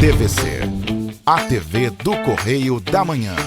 TVC, a TV do Correio da Manhã.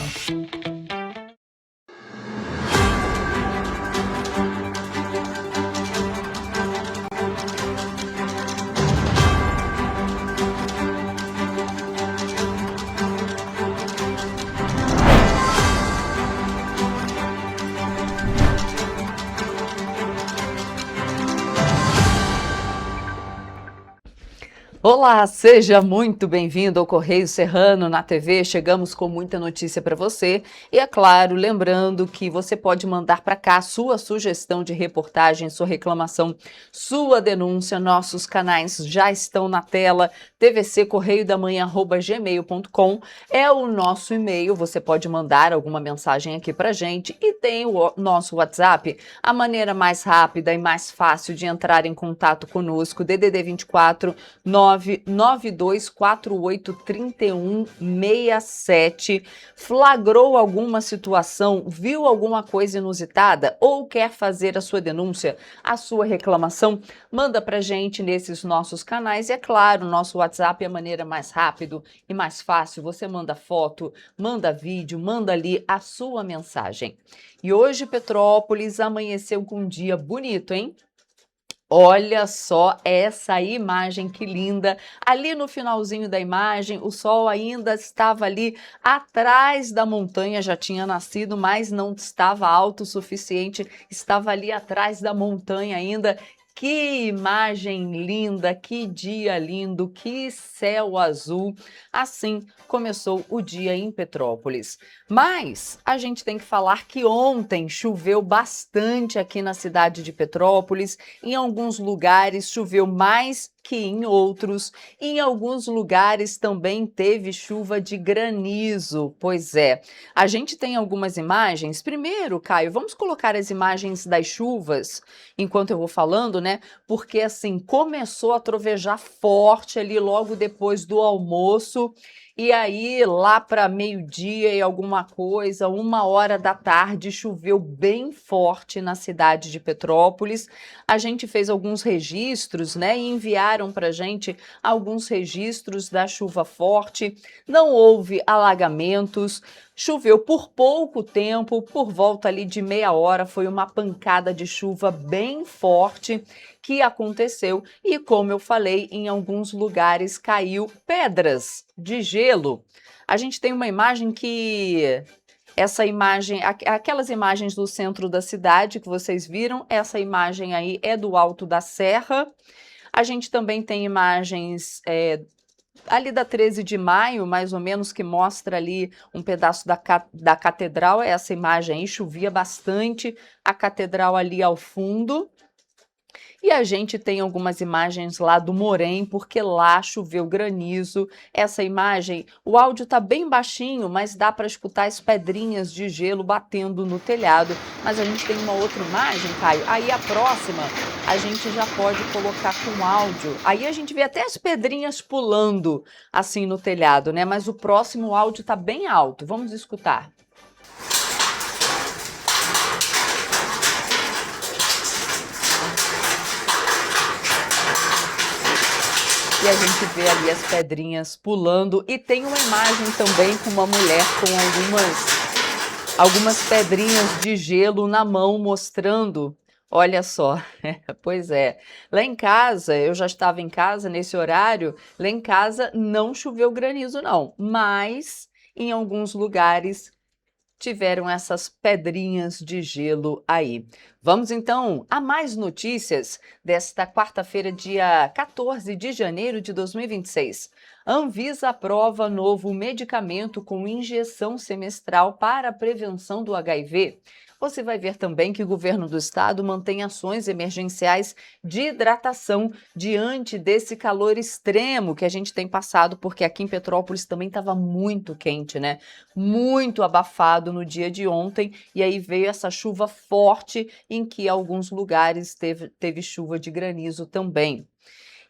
Olá, seja muito bem-vindo ao Correio Serrano na TV. Chegamos com muita notícia para você e, é claro, lembrando que você pode mandar para cá sua sugestão de reportagem, sua reclamação, sua denúncia. Nossos canais já estão na tela. tvccorreiodamanhã@gmail.com é o nosso e-mail. Você pode mandar alguma mensagem aqui para gente e tem o nosso WhatsApp, a maneira mais rápida e mais fácil de entrar em contato conosco. DDD 24 992483167. Flagrou alguma situação, viu alguma coisa inusitada ou quer fazer a sua denúncia, a sua reclamação? Manda pra gente nesses nossos canais. E é claro, nosso WhatsApp é a maneira mais rápida e mais fácil. Você manda foto, manda vídeo, manda ali a sua mensagem. E hoje Petrópolis amanheceu com um dia bonito, hein? Olha só essa imagem, que linda. Ali no finalzinho da imagem, o sol ainda estava ali atrás da montanha, já tinha nascido, mas não estava alto o suficiente, estava ali atrás da montanha ainda. Que imagem linda, que dia lindo, que céu azul. Assim começou o dia em Petrópolis. Mas a gente tem que falar que ontem choveu bastante aqui na cidade de Petrópolis. Em alguns lugares choveu mais que em outros. Em alguns lugares também teve chuva de granizo. Pois é, a gente tem algumas imagens. Primeiro, Caio, vamos colocar as imagens das chuvas enquanto eu vou falando, né? Porque assim, começou a trovejar forte ali logo depois do almoço. E aí, lá para meio-dia e alguma coisa, 1h da tarde, choveu bem forte na cidade de Petrópolis. A gente fez alguns registros, né, e enviaram para a gente alguns registros da chuva forte. Não houve alagamentos, choveu por pouco tempo, por volta ali de meia hora, foi uma pancada de chuva bem forte que aconteceu e, como eu falei, em alguns lugares caiu pedras de gelo. A gente tem uma imagem que... Essa imagem, aquelas imagens do centro da cidade que vocês viram, essa imagem aí é do Alto da Serra. A gente também tem imagens ali da 13 de maio, mais ou menos, que mostra ali um pedaço da catedral. Essa imagem aí, chovia bastante, a catedral ali ao fundo. E a gente tem algumas imagens lá do Morém, porque lá choveu granizo. Essa imagem, o áudio está bem baixinho, mas dá para escutar as pedrinhas de gelo batendo no telhado. Mas a gente tem uma outra imagem, Caio. Aí a próxima a gente já pode colocar com áudio. Aí a gente vê até as pedrinhas pulando assim no telhado, né? Mas o próximo áudio está bem alto. Vamos escutar. E a gente vê ali as pedrinhas pulando. E tem uma imagem também com uma mulher com algumas pedrinhas de gelo na mão mostrando. Olha só, pois é. Lá em casa, eu já estava em casa nesse horário, lá em casa não choveu granizo não, mas em alguns lugares tiveram essas pedrinhas de gelo aí. Vamos então a mais notícias desta quarta-feira, dia 14 de janeiro de 2026. Anvisa aprova novo medicamento com injeção semestral para a prevenção do HIV. Você vai ver também que o governo do estado mantém ações emergenciais de hidratação diante desse calor extremo que a gente tem passado, porque aqui em Petrópolis também estava muito quente, né? Muito abafado no dia de ontem, e aí veio essa chuva forte em que alguns lugares teve chuva de granizo também.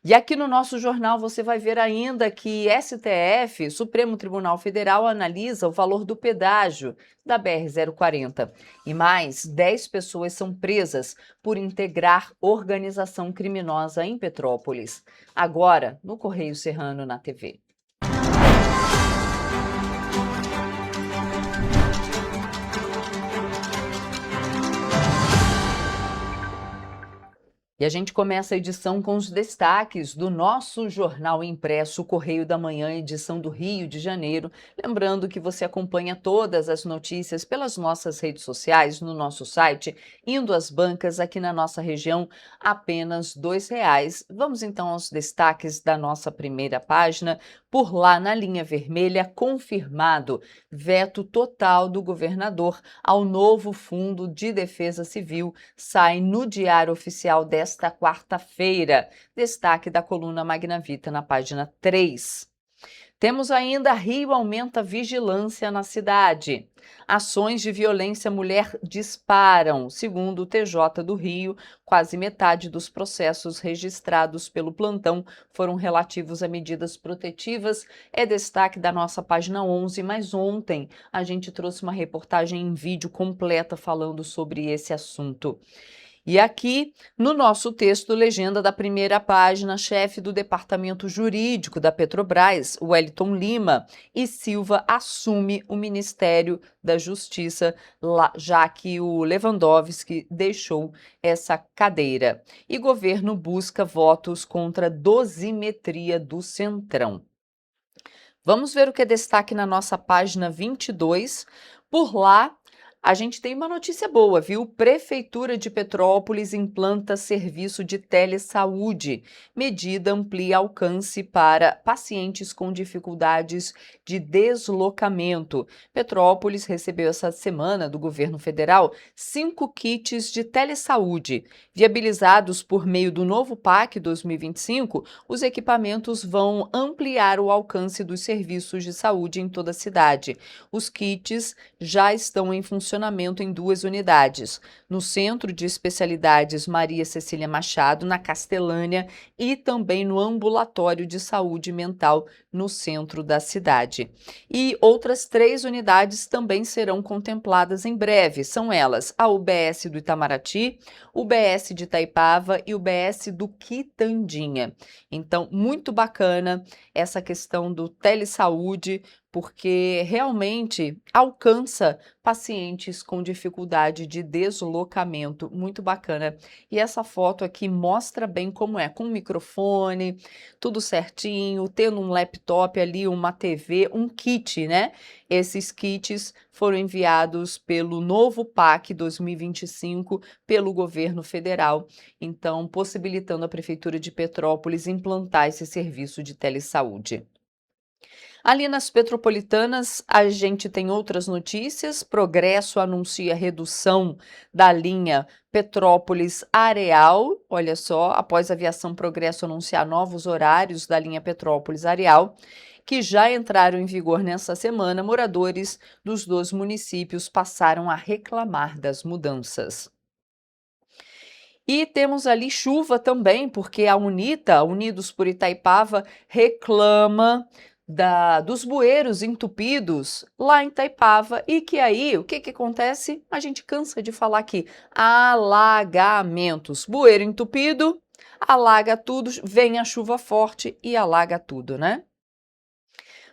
E aqui no nosso jornal você vai ver ainda que STF, Supremo Tribunal Federal, analisa o valor do pedágio da BR-040. E mais 10 pessoas são presas por integrar organização criminosa em Petrópolis. Agora, no Correio Serrano na TV. E a gente começa a edição com os destaques do nosso jornal impresso Correio da Manhã, edição do Rio de Janeiro. Lembrando que você acompanha todas as notícias pelas nossas redes sociais, no nosso site, indo às bancas aqui na nossa região, apenas R$ 2. Vamos então aos destaques da nossa primeira página. Por lá, na linha vermelha, confirmado veto total do governador ao novo Fundo de Defesa Civil, sai no Diário Oficial desta quarta-feira. Destaque da coluna Magna Vita na página 3. Temos ainda Rio aumenta vigilância na cidade. Ações de violência à mulher disparam. Segundo o TJ do Rio, quase metade dos processos registrados pelo plantão foram relativos a medidas protetivas. É destaque da nossa página 11, mas ontem a gente trouxe uma reportagem em vídeo completa falando sobre esse assunto. E aqui, no nosso texto, legenda da primeira página, chefe do Departamento Jurídico da Petrobras, Wellington Lima e Silva, assume o Ministério da Justiça, já que o Lewandowski deixou essa cadeira. E governo busca votos contra dosimetria do Centrão. Vamos ver o que é destaque na nossa página 22. Por lá, a gente tem uma notícia boa, viu? Prefeitura de Petrópolis implanta serviço de telesaúde. Medida amplia alcance para pacientes com dificuldades de deslocamento. Petrópolis recebeu essa semana do governo federal 5 kits de telesaúde. Viabilizados por meio do novo PAC 2025, os equipamentos vão ampliar o alcance dos serviços de saúde em toda a cidade. Os kits já estão em funcionamento em 2 unidades, no Centro de Especialidades Maria Cecília Machado, na Castelânia, e também no Ambulatório de Saúde Mental, no centro da cidade. E outras 3 unidades também serão contempladas em breve, são elas a UBS do Itamaraty, o UBS de Itaipava e o UBS do Quitandinha. Então, muito bacana essa questão do telesaúde, porque realmente alcança pacientes com dificuldade de deslocamento, muito bacana. E essa foto aqui mostra bem como é, com um microfone, tudo certinho, tendo um laptop ali, uma TV, um kit, né? Esses kits foram enviados pelo novo PAC 2025 pelo governo federal, então possibilitando a Prefeitura de Petrópolis implantar esse serviço de telesaúde. Ali nas Petropolitanas, a gente tem outras notícias. Progresso anuncia redução da linha Petrópolis-Areal. Olha só, após a Aviação Progresso anunciar novos horários da linha Petrópolis-Areal, que já entraram em vigor nessa semana, moradores dos 2 municípios passaram a reclamar das mudanças. E temos ali chuva também, porque a UNITA, Unidos por Itaipava, reclama dos bueiros entupidos lá em Itaipava e que aí, o que acontece? A gente cansa de falar aqui, alagamentos. Bueiro entupido, alaga tudo, vem a chuva forte e alaga tudo, né?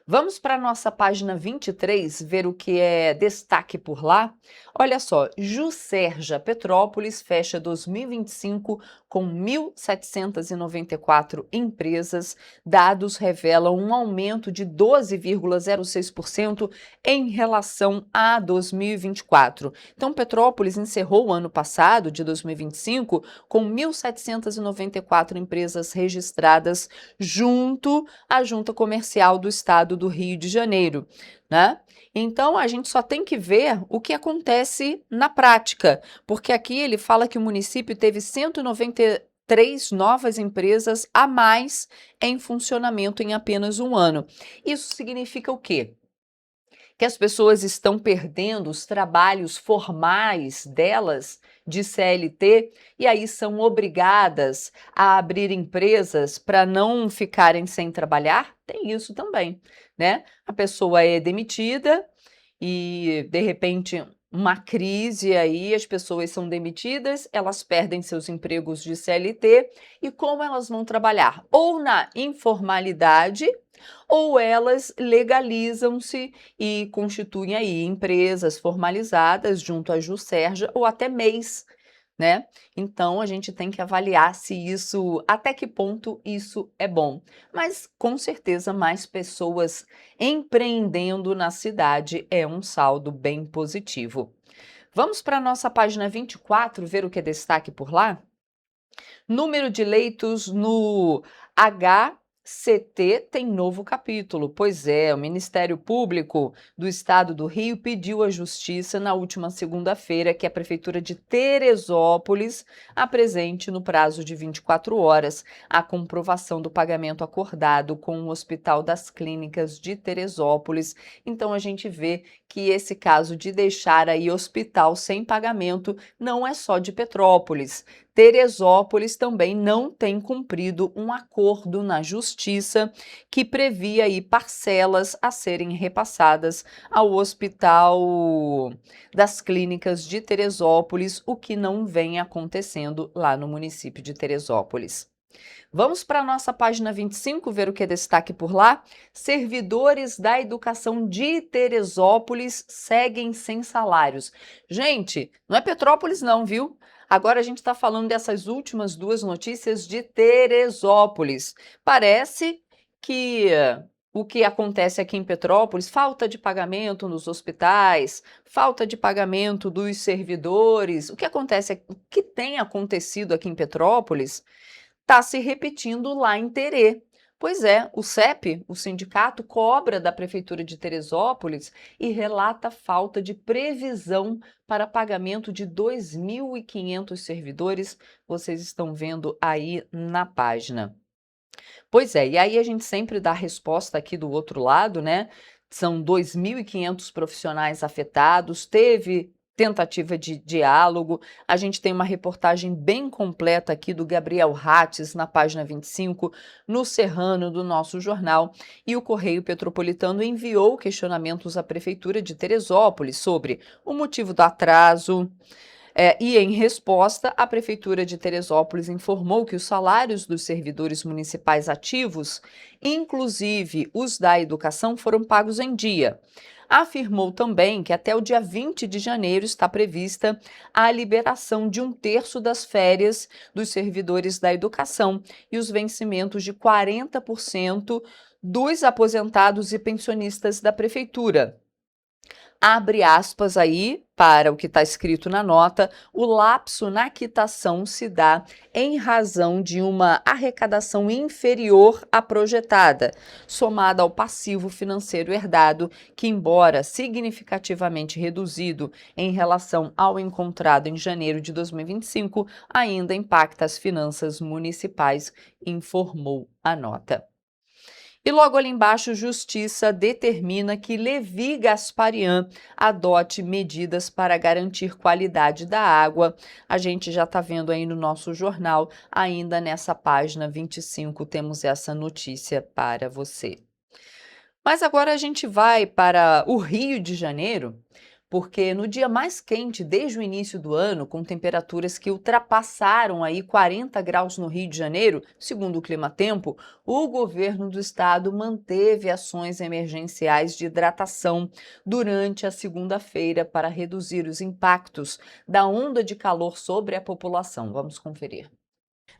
Vamos para a nossa página 23, ver o que é destaque por lá. Olha só, Juscerja Petrópolis fecha 2025 com 1.794 empresas. Dados revelam um aumento de 12,06% em relação a 2024. Então, Petrópolis encerrou o ano passado, de 2025, com 1.794 empresas registradas junto à Junta Comercial do Estado do Rio de Janeiro, né? Então, a gente só tem que ver o que acontece na prática, porque aqui ele fala que o município teve 193 novas empresas a mais em funcionamento em apenas um ano. Isso significa o quê? Que as pessoas estão perdendo os trabalhos formais delas de CLT e aí são obrigadas a abrir empresas para não ficarem sem trabalhar? Tem isso também, né? A pessoa é demitida e, de repente, uma crise aí, as pessoas são demitidas, elas perdem seus empregos de CLT e como elas vão trabalhar? Ou na informalidade, ou elas legalizam-se e constituem aí empresas formalizadas junto à Juscerja ou até MEIs, né? Então a gente tem que avaliar se isso, até que ponto isso é bom. Mas com certeza mais pessoas empreendendo na cidade é um saldo bem positivo. Vamos para a nossa página 24 ver o que é destaque por lá? Número de leitos no HCT tem novo capítulo. Pois é, o Ministério Público do Estado do Rio pediu à Justiça na última segunda-feira que a Prefeitura de Teresópolis apresente no prazo de 24 horas a comprovação do pagamento acordado com o Hospital das Clínicas de Teresópolis. Então a gente vê que esse caso de deixar aí hospital sem pagamento não é só de Petrópolis. Teresópolis também não tem cumprido um acordo na justiça que previa aí parcelas a serem repassadas ao Hospital das Clínicas de Teresópolis, o que não vem acontecendo lá no município de Teresópolis. Vamos para a nossa página 25 ver o que é destaque por lá? Servidores da educação de Teresópolis seguem sem salários. Gente, não é Petrópolis não, viu? Agora a gente está falando dessas últimas duas notícias de Teresópolis. Parece que o que acontece aqui em Petrópolis, falta de pagamento nos hospitais, falta de pagamento dos servidores, o que tem acontecido aqui em Petrópolis está se repetindo lá em Terê. Pois é, o CEP, o sindicato, cobra da Prefeitura de Teresópolis e relata falta de previsão para pagamento de 2.500 servidores. Vocês estão vendo aí na página. Pois é, e aí a gente sempre dá a resposta aqui do outro lado, né? São 2.500 profissionais afetados, teve tentativa de diálogo. A gente tem uma reportagem bem completa aqui do Gabriel Rates, na página 25, no Serrano do nosso jornal. E o Correio Petropolitano enviou questionamentos à Prefeitura de Teresópolis sobre o motivo do atraso. E, em resposta, a Prefeitura de Teresópolis informou que os salários dos servidores municipais ativos, inclusive os da educação, foram pagos em dia. Afirmou também que até o dia 20 de janeiro está prevista a liberação de 1/3 das férias dos servidores da educação e os vencimentos de 40% dos aposentados e pensionistas da Prefeitura. Abre aspas aí para o que está escrito na nota, o lapso na quitação se dá em razão de uma arrecadação inferior à projetada, somada ao passivo financeiro herdado, que, embora significativamente reduzido em relação ao encontrado em janeiro de 2025, ainda impacta as finanças municipais, informou a nota. E logo ali embaixo, Justiça determina que Levi Gasparian adote medidas para garantir qualidade da água. A gente já está vendo aí no nosso jornal, ainda nessa página 25, temos essa notícia para você. Mas agora a gente vai para o Rio de Janeiro, porque no dia mais quente desde o início do ano, com temperaturas que ultrapassaram aí 40 graus no Rio de Janeiro, segundo o Climatempo, o governo do estado manteve ações emergenciais de hidratação durante a segunda-feira para reduzir os impactos da onda de calor sobre a população. Vamos conferir.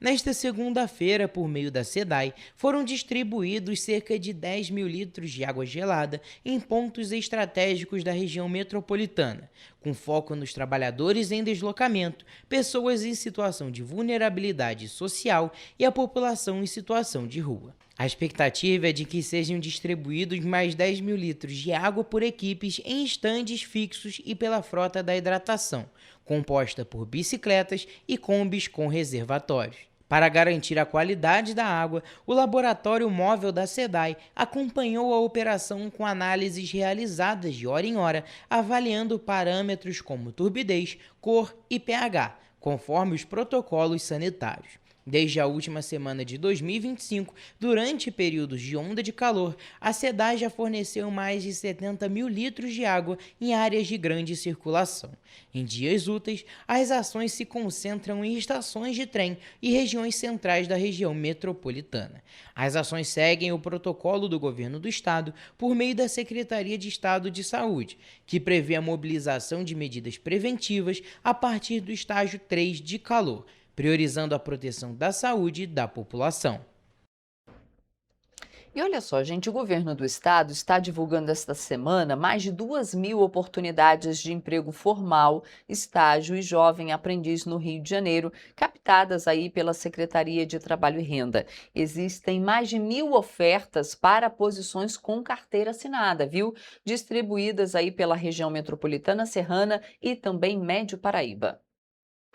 Nesta segunda-feira, por meio da SEDAI, foram distribuídos cerca de 10 mil litros de água gelada em pontos estratégicos da região metropolitana, com foco nos trabalhadores em deslocamento, pessoas em situação de vulnerabilidade social e a população em situação de rua. A expectativa é de que sejam distribuídos mais 10 mil litros de água por equipes em estandes fixos e pela frota da hidratação, composta por bicicletas e combis com reservatórios. Para garantir a qualidade da água, o laboratório móvel da SEDAI acompanhou a operação com análises realizadas de hora em hora, avaliando parâmetros como turbidez, cor e pH, conforme os protocolos sanitários. Desde a última semana de 2025, durante períodos de onda de calor, a SEDAI já forneceu mais de 70 mil litros de água em áreas de grande circulação. Em dias úteis, as ações se concentram em estações de trem e regiões centrais da região metropolitana. As ações seguem o protocolo do governo do estado por meio da Secretaria de Estado de Saúde, que prevê a mobilização de medidas preventivas a partir do estágio 3 de calor, priorizando a proteção da saúde da população. E olha só, gente, o governo do estado está divulgando esta semana mais de 2.000 oportunidades de emprego formal, estágio e jovem aprendiz no Rio de Janeiro, captadas aí pela Secretaria de Trabalho e Renda. Existem mais de 1.000 ofertas para posições com carteira assinada, viu? Distribuídas aí pela região metropolitana serrana e também Médio Paraíba.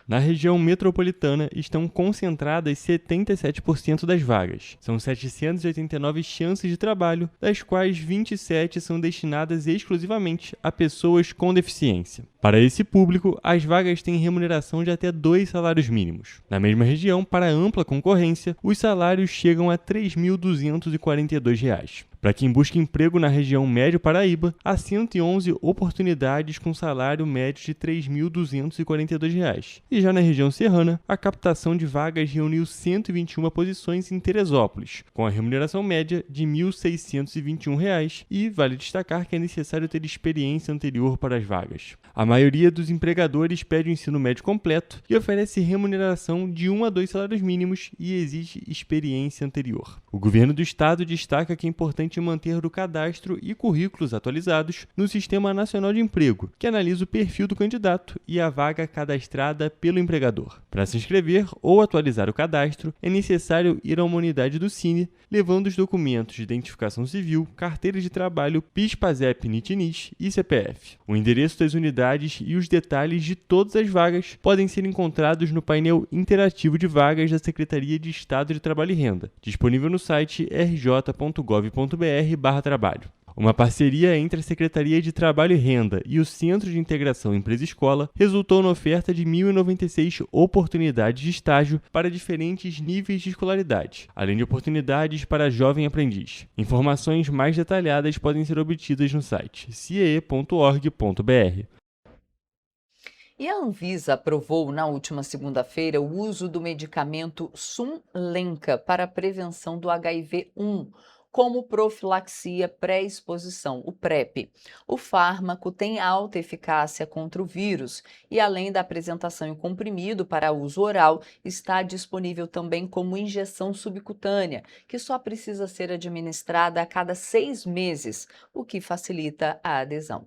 Na região metropolitana estão concentradas 77% das vagas. São 789 chances de trabalho, das quais 27 são destinadas exclusivamente a pessoas com deficiência. Para esse público, as vagas têm remuneração de até 2 salários mínimos. Na mesma região, para ampla concorrência, os salários chegam a R$ 3.242. Para quem busca emprego na região Médio Paraíba, há 111 oportunidades com salário médio de R$ 3.242. E já na região serrana, a captação de vagas reuniu 121 posições em Teresópolis, com a remuneração média de R$ 1.621, e vale destacar que é necessário ter experiência anterior para as vagas. A maioria dos empregadores pede o ensino médio completo e oferece remuneração de 1 a 2 salários mínimos e exige experiência anterior. O governo do estado destaca que é importante manter o cadastro e currículos atualizados no Sistema Nacional de Emprego, que analisa o perfil do candidato e a vaga cadastrada pelo empregador. Para se inscrever ou atualizar o cadastro, é necessário ir a uma unidade do Cine, levando os documentos de identificação civil, carteira de trabalho, PIS/PASEP, NIT/NIS e CPF. O endereço das unidades e os detalhes de todas as vagas podem ser encontrados no painel interativo de vagas da Secretaria de Estado de Trabalho e Renda, disponível no site rj.gov.br/trabalho. Uma parceria entre a Secretaria de Trabalho e Renda e o Centro de Integração Empresa-Escola resultou na oferta de 1.096 oportunidades de estágio para diferentes níveis de escolaridade, além de oportunidades para jovem aprendiz. Informações mais detalhadas podem ser obtidas no site ciee.org.br. E a Anvisa aprovou na última segunda-feira o uso do medicamento Sunlenca para a prevenção do HIV-1, como profilaxia pré-exposição, o PrEP. O fármaco tem alta eficácia contra o vírus e, além da apresentação em comprimido para uso oral, está disponível também como injeção subcutânea, que só precisa ser administrada a cada 6 meses, o que facilita a adesão.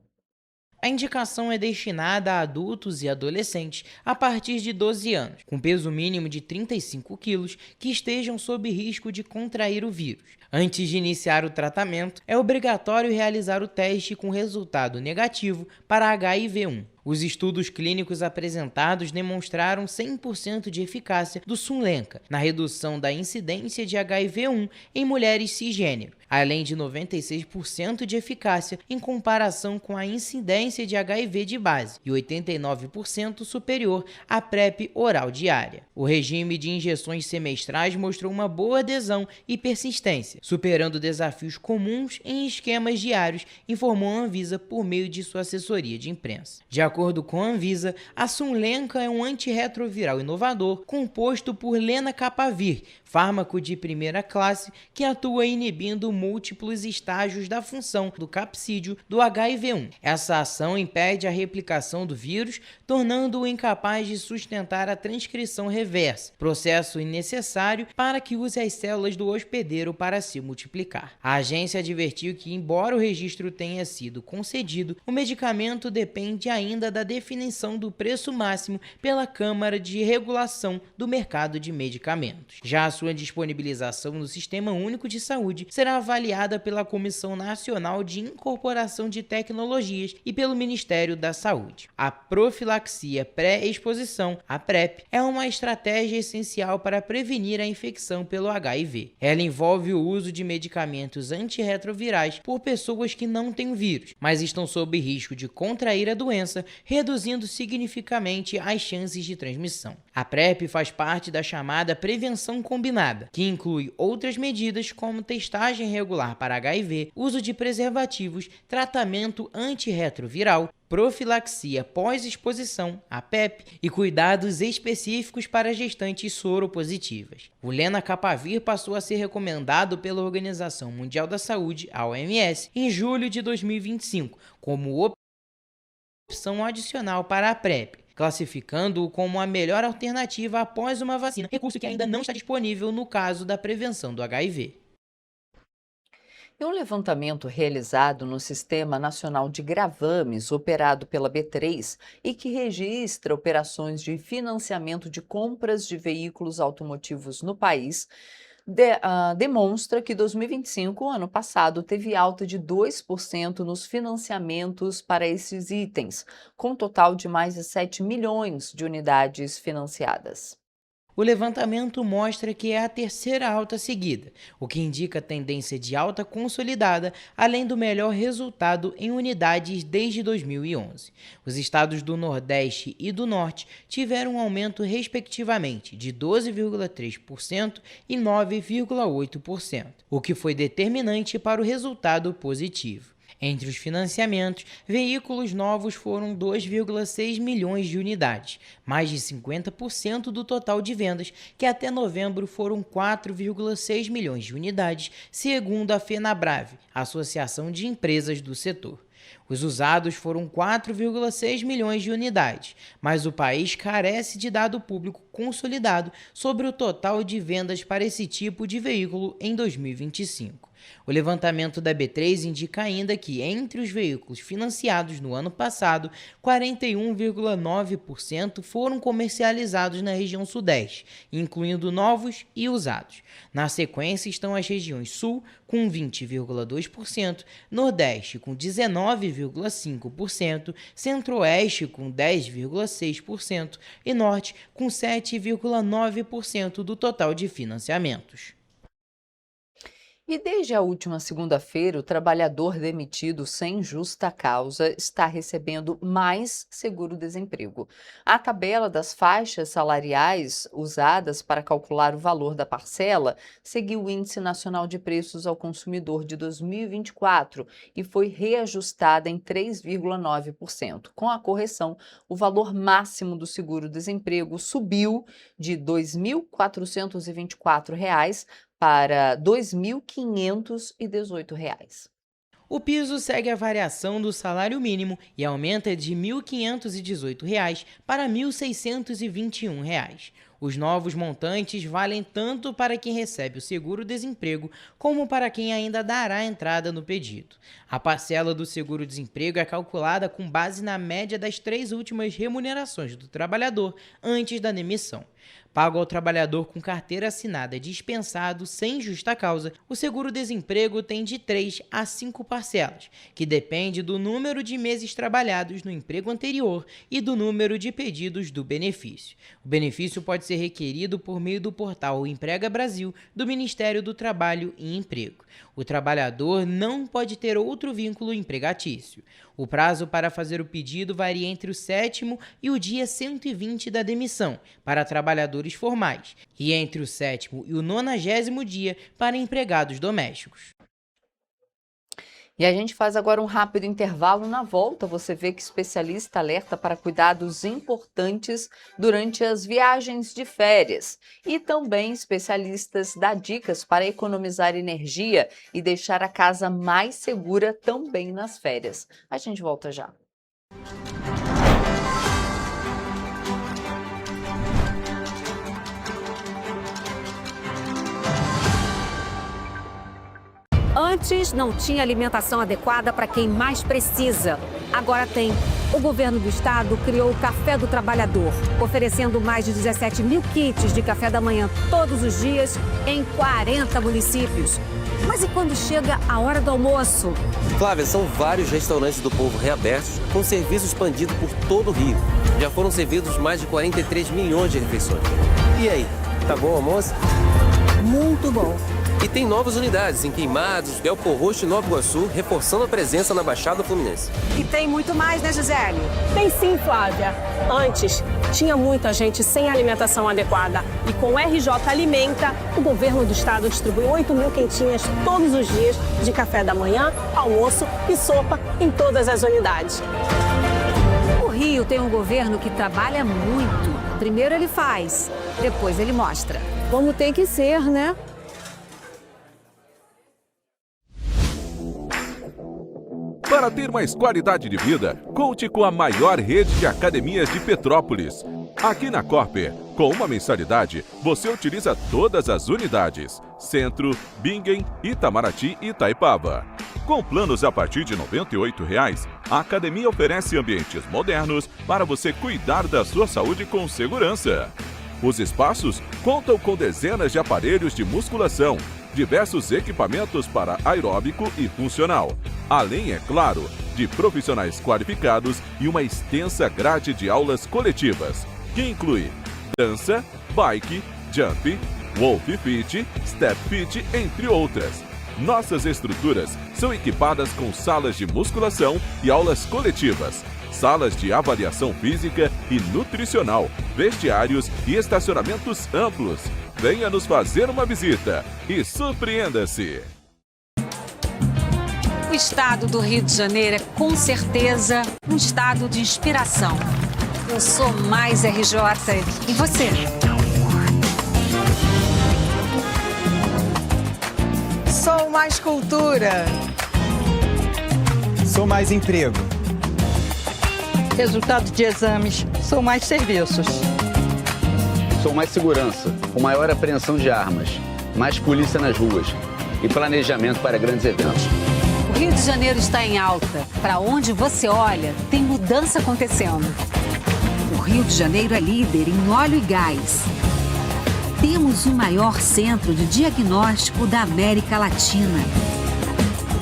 A indicação é destinada a adultos e adolescentes a partir de 12 anos, com peso mínimo de 35 quilos, que estejam sob risco de contrair o vírus. Antes de iniciar o tratamento, é obrigatório realizar o teste com resultado negativo para HIV-1. Os estudos clínicos apresentados demonstraram 100% de eficácia do Sunlenca na redução da incidência de HIV-1 em mulheres cisgênero, além de 96% de eficácia em comparação com a incidência de HIV de base e 89% superior à PrEP oral diária. O regime de injeções semestrais mostrou uma boa adesão e persistência, superando desafios comuns em esquemas diários, informou a Anvisa por meio de sua assessoria de imprensa. De acordo com a Anvisa, a Sunlenca é um antirretroviral inovador composto por lenacapavir, fármaco de primeira classe que atua inibindo múltiplos estágios da função do capsídeo do HIV-1. Essa ação impede a replicação do vírus, tornando-o incapaz de sustentar a transcrição reversa, processo necessário para que use as células do hospedeiro para se multiplicar. A agência advertiu que, embora o registro tenha sido concedido, o medicamento depende ainda da definição do preço máximo pela Câmara de Regulação do Mercado de Medicamentos. Já a sua disponibilização no Sistema Único de Saúde será avaliada pela Comissão Nacional de Incorporação de Tecnologias e pelo Ministério da Saúde. A profilaxia pré-exposição, a PrEP, é uma estratégia essencial para prevenir a infecção pelo HIV. Ela envolve o uso de medicamentos antirretrovirais por pessoas que não têm o vírus, mas estão sob risco de contrair a doença reduzindo significativamente as chances de transmissão. A PrEP faz parte da chamada prevenção combinada, que inclui outras medidas como testagem regular para HIV, uso de preservativos, tratamento antirretroviral, profilaxia pós-exposição, a PEP, e cuidados específicos para gestantes soropositivas. O lenacapavir passou a ser recomendado pela Organização Mundial da Saúde, a OMS, em julho de 2025, como opção adicional para a PrEP, classificando-o como a melhor alternativa após uma vacina, recurso que ainda não está disponível no caso da prevenção do HIV. E um levantamento realizado no Sistema Nacional de Gravames, operado pela B3, e que registra operações de financiamento de compras de veículos automotivos no país, demonstra que 2025, ano passado, teve alta de 2% nos financiamentos para esses itens, com um total de mais de 7 milhões de unidades financiadas. O levantamento mostra que é a terceira alta seguida, o que indica tendência de alta consolidada, além do melhor resultado em unidades desde 2011. Os estados do Nordeste e do Norte tiveram um aumento respectivamente de 12,3% e 9,8%, o que foi determinante para o resultado positivo. Entre os financiamentos, veículos novos foram 2,6 milhões de unidades, mais de 50% do total de vendas, que até novembro foram 4,6 milhões de unidades, segundo a FenaBrave, Associação de Empresas do Setor. Os usados foram 4,6 milhões de unidades, mas o país carece de dado público consolidado sobre o total de vendas para esse tipo de veículo em 2025. O levantamento da B3 indica ainda que, entre os veículos financiados no ano passado, 41,9% foram comercializados na região Sudeste, incluindo novos e usados. Na sequência estão as regiões Sul, com 20,2%, Nordeste, com 19,5%, Centro-Oeste, com 10,6% e Norte, com 7,9% do total de financiamentos. E desde a última segunda-feira, o trabalhador demitido sem justa causa está recebendo mais seguro-desemprego. A tabela das faixas salariais usadas para calcular o valor da parcela seguiu o Índice Nacional de Preços ao Consumidor de 2024 e foi reajustada em 3,9%. Com a correção, o valor máximo do seguro-desemprego subiu de R$ 2.424 para R$ 2.518. O piso segue a variação do salário mínimo e aumenta de R$ 1.518 para R$ 1.621. Os novos montantes valem tanto para quem recebe o seguro-desemprego como para quem ainda dará entrada no pedido. A parcela do seguro-desemprego é calculada com base na média das 3 últimas remunerações do trabalhador antes da demissão. Pago ao trabalhador com carteira assinada dispensado sem justa causa, o seguro-desemprego tem de 3 a 5 parcelas, que depende do número de meses trabalhados no emprego anterior e do número de pedidos do benefício. O benefício pode ser requerido por meio do portal Emprega Brasil do Ministério do Trabalho e Emprego. O trabalhador não pode ter outro vínculo empregatício. O prazo para fazer o pedido varia entre o 7º e o dia 120 da demissão, para trabalhadores formais, e entre o 7º e o 90º dia para empregados domésticos. E a gente faz agora um rápido intervalo. Na volta, você vê que especialista alerta para cuidados importantes durante as viagens de férias. E também especialistas dão dicas para economizar energia e deixar a casa mais segura também nas férias. A gente volta já. Antes não tinha alimentação adequada para quem mais precisa. Agora tem. O governo do estado criou o Café do Trabalhador, oferecendo mais de 17 mil kits de café da manhã todos os dias em 40 municípios. Mas e quando chega a hora do almoço? Flávia, são vários restaurantes do povo reabertos com serviço expandido por todo o Rio. Já foram servidos mais de 43 milhões de refeições. E aí, tá bom o almoço? Muito bom. E tem novas unidades em Queimados, Belfor Roxo e Nova Iguaçu, reforçando a presença na Baixada Fluminense. E tem muito mais, né, Gisele? Tem sim, Flávia. Antes, tinha muita gente sem alimentação adequada. E com o RJ Alimenta, o governo do estado distribui 8 mil quentinhas todos os dias de café da manhã, almoço e sopa em todas as unidades. O Rio tem um governo que trabalha muito. Primeiro ele faz, depois ele mostra. Como tem que ser, né? Para ter mais qualidade de vida, conte com a maior rede de academias de Petrópolis. Aqui na Corper, com uma mensalidade, você utiliza todas as unidades: Centro, Bingen, Itamaraty e Itaipava. Com planos a partir de R$ 98,00, a academia oferece ambientes modernos para você cuidar da sua saúde com segurança. Os espaços contam com dezenas de aparelhos de musculação, diversos equipamentos para aeróbico e funcional, além, é claro, de profissionais qualificados e uma extensa grade de aulas coletivas, que inclui dança, bike, jump, wolf fit, step fit, entre outras. Nossas estruturas são equipadas com salas de musculação e aulas coletivas, salas de avaliação física e nutricional, vestiários e estacionamentos amplos. Venha nos fazer uma visita e surpreenda-se! O estado do Rio de Janeiro é, com certeza, um estado de inspiração. Eu sou mais RJ. E você? Sou mais cultura. Sou mais emprego. Resultado de exames. Sou mais serviços. Sou mais segurança, com maior apreensão de armas, mais polícia nas ruas e planejamento para grandes eventos. O Rio de Janeiro está em alta. Para onde você olha, tem mudança acontecendo. O Rio de Janeiro é líder em óleo e gás. Temos o maior centro de diagnóstico da América Latina.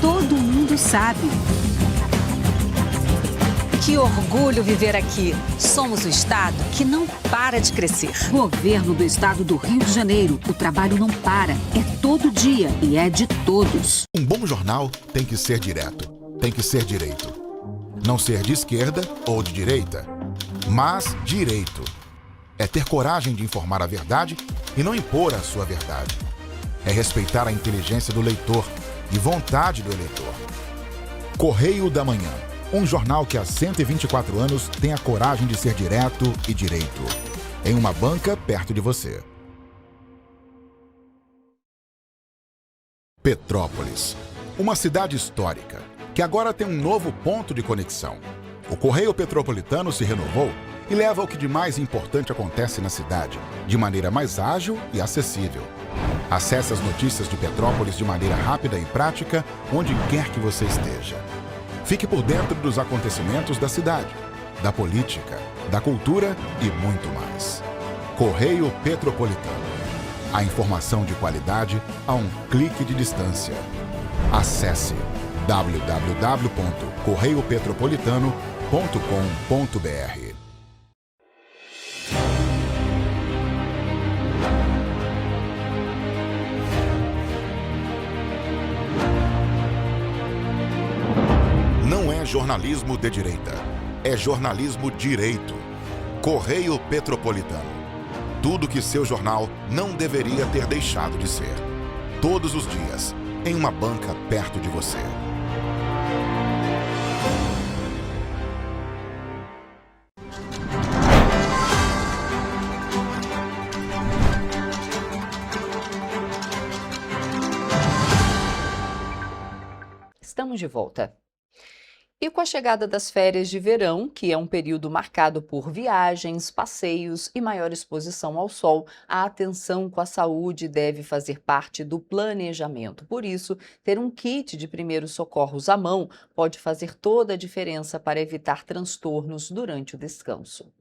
Todo mundo sabe. Que orgulho viver aqui. Somos o estado que não para de crescer. Governo do estado do Rio de Janeiro. O trabalho não para. É todo dia e é de todos. Um bom jornal tem que ser direto, tem que ser direito. Não ser de esquerda ou de direita, mas direito. É ter coragem de informar a verdade e não impor a sua verdade. É respeitar a inteligência do leitor e vontade do eleitor. Correio da Manhã. Um jornal que há 124 anos tem a coragem de ser direto e direito. Em uma banca perto de você. Petrópolis. Uma cidade histórica que agora tem um novo ponto de conexão. O Correio Petropolitano se renovou e leva o que de mais importante acontece na cidade, de maneira mais ágil e acessível. Acesse as notícias de Petrópolis de maneira rápida e prática, onde quer que você esteja. Fique por dentro dos acontecimentos da cidade, da política, da cultura e muito mais. Correio Petropolitano. A informação de qualidade a um clique de distância. Acesse www.correiopetropolitano.com.br. Não é jornalismo de direita, é jornalismo direito. Correio Petropolitano. Tudo que seu jornal não deveria ter deixado de ser. Todos os dias, em uma banca perto de você. Estamos de volta. E com a chegada das férias de verão, que é um período marcado por viagens, passeios e maior exposição ao sol, a atenção com a saúde deve fazer parte do planejamento. Por isso, ter um kit de primeiros socorros à mão pode fazer toda a diferença para evitar transtornos durante o descanso.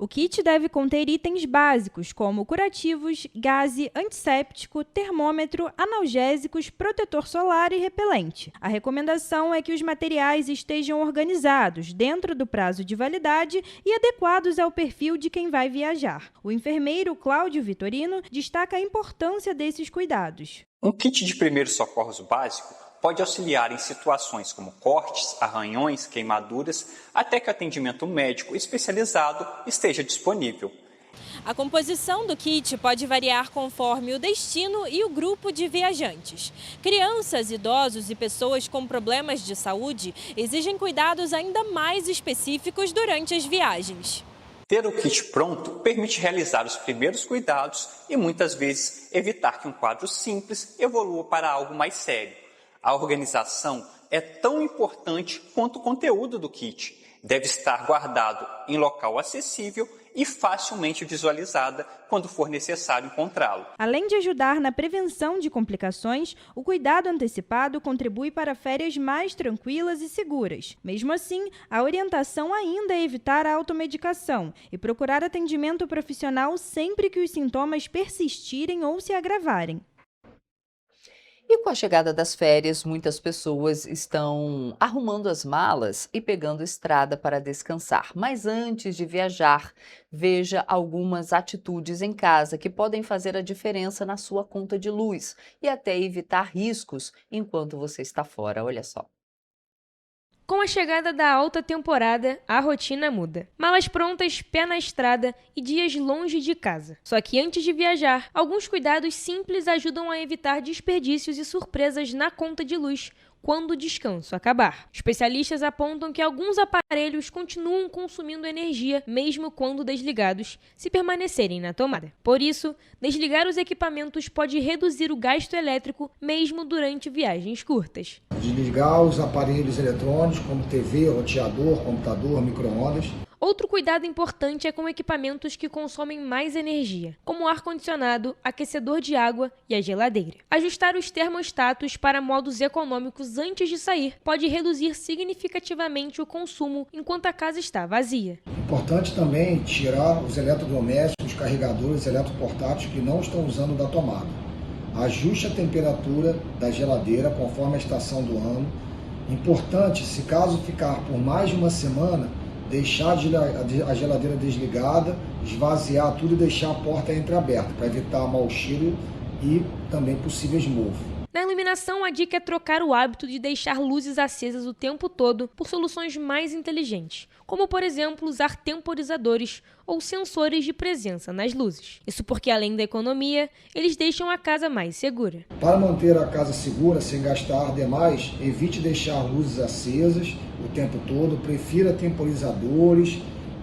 O kit deve conter itens básicos como curativos, gaze, antisséptico, termômetro, analgésicos, protetor solar e repelente. A recomendação é que os materiais estejam organizados dentro do prazo de validade e adequados ao perfil de quem vai viajar. O enfermeiro Cláudio Vitorino destaca a importância desses cuidados. Um kit de primeiros socorros básico pode auxiliar em situações como cortes, arranhões, queimaduras, até que o atendimento médico especializado esteja disponível. A composição do kit pode variar conforme o destino e o grupo de viajantes. Crianças, idosos e pessoas com problemas de saúde exigem cuidados ainda mais específicos durante as viagens. Ter o kit pronto permite realizar os primeiros cuidados e muitas vezes evitar que um quadro simples evolua para algo mais sério. A organização é tão importante quanto o conteúdo do kit. Deve estar guardado em local acessível e facilmente visualizada quando for necessário encontrá-lo. Além de ajudar na prevenção de complicações, o cuidado antecipado contribui para férias mais tranquilas e seguras. Mesmo assim, a orientação ainda é evitar a automedicação e procurar atendimento profissional sempre que os sintomas persistirem ou se agravarem. E com a chegada das férias, muitas pessoas estão arrumando as malas e pegando estrada para descansar. Mas antes de viajar, veja algumas atitudes em casa que podem fazer a diferença na sua conta de luz e até evitar riscos enquanto você está fora. Olha só. Com a chegada da alta temporada, a rotina muda. Malas prontas, pé na estrada e dias longe de casa. Só que antes de viajar, alguns cuidados simples ajudam a evitar desperdícios e surpresas na conta de luz quando o descanso acabar. Especialistas apontam que alguns aparelhos continuam consumindo energia mesmo quando desligados, se permanecerem na tomada. Por isso, desligar os equipamentos pode reduzir o gasto elétrico mesmo durante viagens curtas. Desligar os aparelhos eletrônicos como TV, roteador, computador, micro-ondas. Outro cuidado importante é com equipamentos que consomem mais energia, como o ar-condicionado, aquecedor de água e a geladeira. Ajustar os termostatos para modos econômicos antes de sair pode reduzir significativamente o consumo enquanto a casa está vazia. Importante também tirar os eletrodomésticos, carregadores eletroportáteis que não estão usando da tomada. Ajuste a temperatura da geladeira conforme a estação do ano. Importante, se caso ficar por mais de uma semana, deixar a geladeira desligada, esvaziar tudo e deixar a porta entreaberta para evitar mau cheiro e também possíveis mofos. Na iluminação, a dica é trocar o hábito de deixar luzes acesas o tempo todo por soluções mais inteligentes, como, por exemplo, usar temporizadores ou sensores de presença nas luzes. Isso porque, além da economia, eles deixam a casa mais segura. Para manter a casa segura sem gastar demais, evite deixar luzes acesas o tempo todo, prefira temporizadores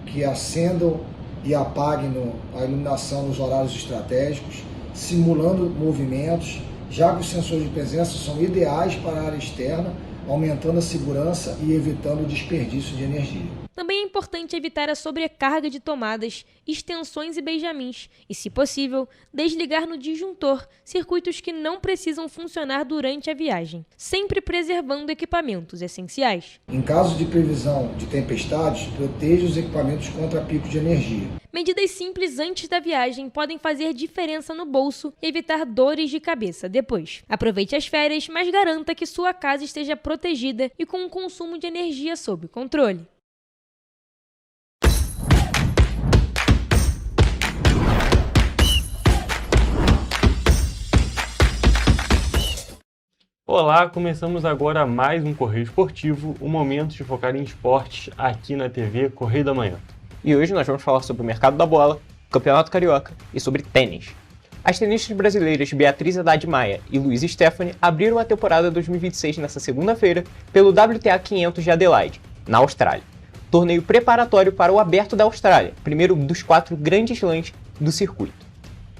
que acendam e apaguem a iluminação nos horários estratégicos, simulando movimentos, já que os sensores de presença são ideais para a área externa, aumentando a segurança e evitando o desperdício de energia. Também é importante evitar a sobrecarga de tomadas, extensões e benjamins e, se possível, desligar no disjuntor circuitos que não precisam funcionar durante a viagem, sempre preservando equipamentos essenciais. Em caso de previsão de tempestades, proteja os equipamentos contra picos de energia. Medidas simples antes da viagem podem fazer diferença no bolso e evitar dores de cabeça depois. Aproveite as férias, mas garanta que sua casa esteja protegida e com um consumo de energia sob controle. Olá, começamos agora mais um Correio Esportivo, um momento de focar em esportes aqui na TV Correio da Manhã. E hoje nós vamos falar sobre o mercado da bola, Campeonato Carioca e sobre tênis. As tenistas brasileiras Beatriz Haddad Maia e Luiz Stephanie abriram a temporada 2026 nesta segunda-feira pelo WTA 500 de Adelaide, na Austrália. Torneio preparatório para o Aberto da Austrália, primeiro dos 4 grandes slams do circuito.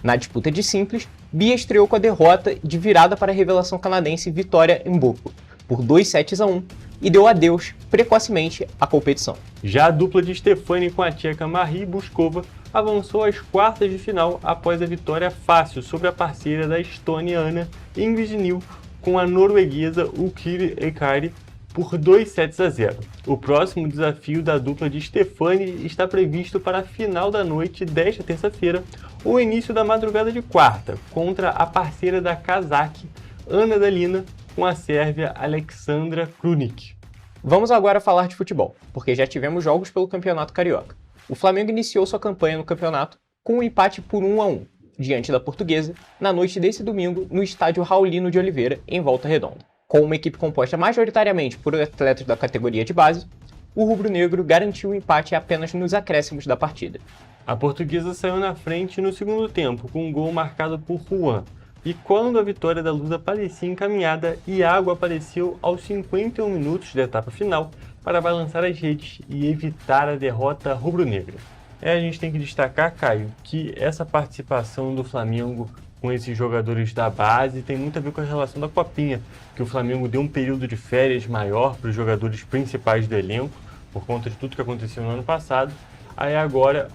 Na disputa de simples, Bia estreou com a derrota de virada para a revelação canadense Victoria Mboko, por 2-1 e deu adeus precocemente à competição. Já a dupla de Stephanie com a tcheca Marie Buskova avançou às quartas de final após a vitória fácil sobre a parceira da estoniana Ingrid Nil com a norueguesa Ukiri Ekari por 2-0. O próximo desafio da dupla de Stefani está previsto para a final da noite desta terça-feira ou início da madrugada de quarta, contra a parceira da Kazakh, Ana Dalina, com a sérvia Aleksandra Krunic. Vamos agora falar de futebol, porque já tivemos jogos pelo Campeonato Carioca. O Flamengo iniciou sua campanha no campeonato com um empate por 1-1, diante da Portuguesa, na noite desse domingo, no estádio Raulino de Oliveira, em Volta Redonda. Com uma equipe composta majoritariamente por atletas da categoria de base, o rubro-negro garantiu o empate apenas nos acréscimos da partida. A Portuguesa saiu na frente no segundo tempo, com um gol marcado por Juan. E quando a vitória da Lusa parecia encaminhada, Iago apareceu aos 51 minutos da etapa final para balançar as redes e evitar a derrota rubro-negra. A gente tem que destacar, Caio, que essa participação do Flamengo com esses jogadores da base tem muito a ver com a relação da Copinha, que o Flamengo deu um período de férias maior para os jogadores principais do elenco, por conta de tudo que aconteceu no ano passado. Aí agora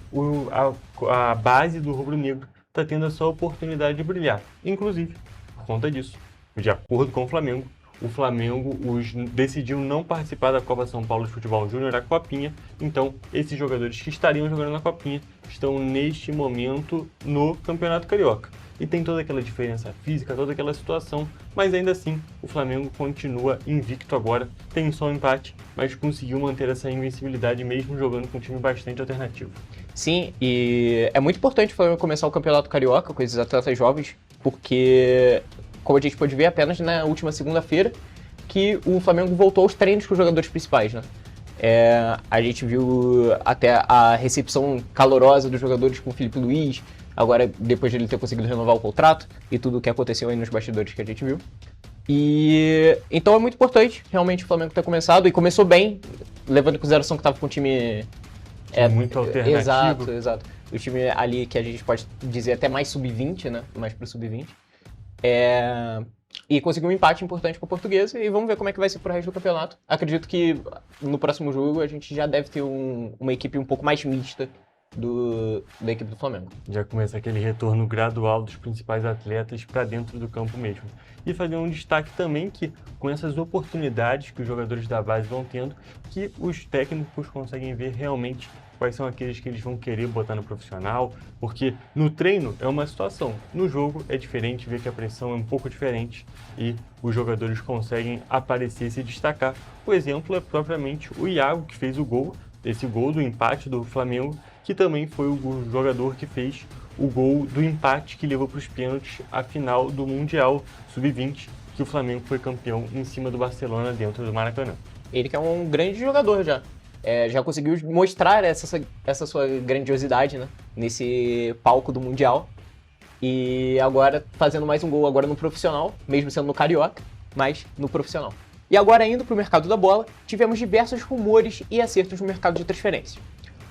a base do rubro-negro está tendo a sua oportunidade de brilhar. Inclusive, por conta disso, de acordo com o Flamengo decidiu não participar da Copa São Paulo de Futebol Júnior, a Copinha. Então, esses jogadores que estariam jogando na Copinha estão neste momento no Campeonato Carioca. E tem toda aquela diferença física, toda aquela situação, mas ainda assim o Flamengo continua invicto agora, tem só um empate, mas conseguiu manter essa invencibilidade mesmo jogando com um time bastante alternativo. Sim, e é muito importante o Flamengo começar o Campeonato Carioca com esses atletas jovens, porque, como a gente pôde ver apenas na última segunda-feira, que o Flamengo voltou aos treinos com os jogadores principais, né? A gente viu até a recepção calorosa dos jogadores com o Felipe Luiz, agora depois de ele ter conseguido renovar o contrato e tudo o que aconteceu aí nos bastidores que a gente viu. E então é muito importante realmente o Flamengo ter começado, e começou bem, levando em consideração que estava com um time muito alternativo. Exato. O time ali que a gente pode dizer até mais sub-20, né? Mais pro sub-20. E conseguiu um empate importante com a Portuguesa, e vamos ver como é que vai ser pro resto do campeonato. Acredito que no próximo jogo a gente já deve ter uma equipe um pouco mais mista da equipe do Flamengo. Já começa aquele retorno gradual dos principais atletas para dentro do campo mesmo. E fazer um destaque também que, com essas oportunidades que os jogadores da base vão tendo, que os técnicos conseguem ver realmente quais são aqueles que eles vão querer botar no profissional, porque no treino é uma situação, no jogo é diferente, ver que a pressão é um pouco diferente e os jogadores conseguem aparecer e se destacar. O exemplo é propriamente o Iago, que fez esse gol do empate do Flamengo, que também foi o jogador que fez o gol do empate que levou para os pênaltis a final do Mundial Sub-20, que o Flamengo foi campeão em cima do Barcelona dentro do Maracanã. Ele que é um grande jogador já. Já conseguiu mostrar essa sua grandiosidade, né, nesse palco do Mundial. E agora fazendo mais um gol agora no profissional, mesmo sendo no Carioca, mas no profissional. E agora indo para o mercado da bola, tivemos diversos rumores e acertos no mercado de transferência.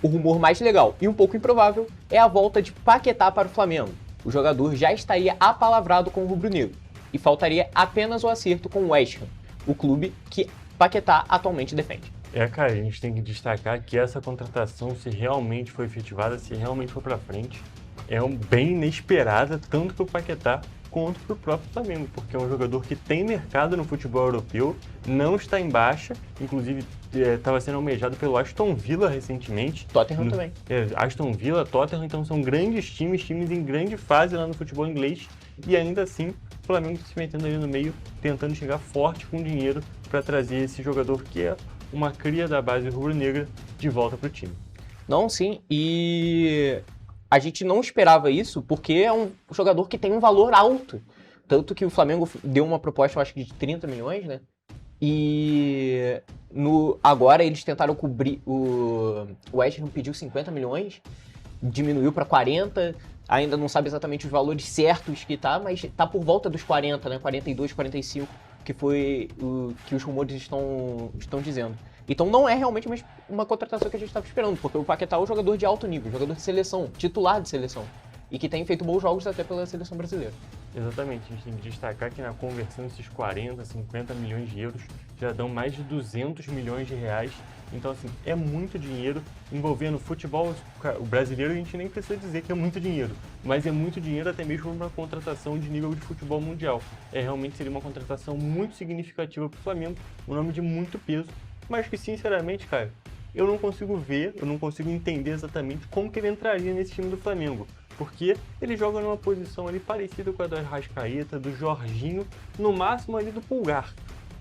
O rumor mais legal e um pouco improvável é a volta de Paquetá para o Flamengo. O jogador já estaria apalavrado com o rubro-negro e faltaria apenas o acerto com o West Ham, o clube que Paquetá atualmente defende. Cara, a gente tem que destacar que essa contratação, se realmente foi efetivada, se realmente for para frente, é bem inesperada, tanto para o Paquetá quanto para o próprio Flamengo, porque é um jogador que tem mercado no futebol europeu, não está em baixa, inclusive estava sendo almejado pelo Aston Villa recentemente. Tottenham também. Aston Villa, Tottenham, então são grandes times em grande fase lá no futebol inglês, e ainda assim o Flamengo se metendo ali no meio, tentando chegar forte com dinheiro para trazer esse jogador que é uma cria da base rubro-negra de volta para o time. Não, sim, e a gente não esperava isso porque é um jogador que tem um valor alto. Tanto que o Flamengo deu uma proposta, eu acho que de 30 milhões, né? E agora eles tentaram cobrir, o West Ham pediu 50 milhões, diminuiu para 40, ainda não sabe exatamente os valores certos que tá, mas tá por volta dos 40, né? 42, 45, que foi o que os rumores estão dizendo. Então não é realmente uma contratação que a gente estava esperando, porque o Paquetá é um jogador de alto nível, jogador de seleção, titular de seleção, e que tem feito bons jogos até pela seleção brasileira. Exatamente, a gente tem que destacar que na conversão esses 40, 50 milhões de euros já dão mais de 200 milhões de reais, então assim, é muito dinheiro envolvendo futebol, o brasileiro a gente nem precisa dizer que é muito dinheiro, mas é muito dinheiro até mesmo para uma contratação de nível de futebol mundial. Realmente seria uma contratação muito significativa para o Flamengo, um nome de muito peso, mas que sinceramente, cara, eu não consigo ver, eu não consigo entender exatamente como que ele entraria nesse time do Flamengo. Porque ele joga numa posição ali parecida com a do Arrascaeta, do Jorginho, no máximo ali do Pulgar.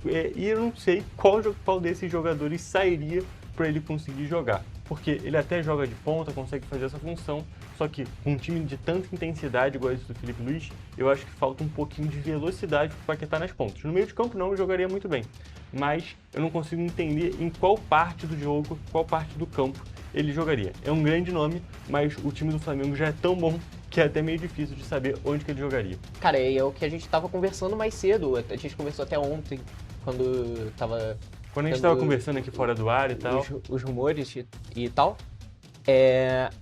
E eu não sei qual desses jogadores sairia para ele conseguir jogar. Porque ele até joga de ponta, consegue fazer essa função, só que com um time de tanta intensidade igual esse do Felipe Luiz, eu acho que falta um pouquinho de velocidade para o Paquetá nas pontas. No meio de campo não, ele jogaria muito bem, mas eu não consigo entender em qual parte do jogo, qual parte do campo ele jogaria. É um grande nome, mas o time do Flamengo já é tão bom que é até meio difícil de saber onde que ele jogaria. Cara, é o que a gente estava conversando mais cedo, a gente conversou até ontem, quando a gente estava conversando aqui fora do ar e tal. Os rumores e tal.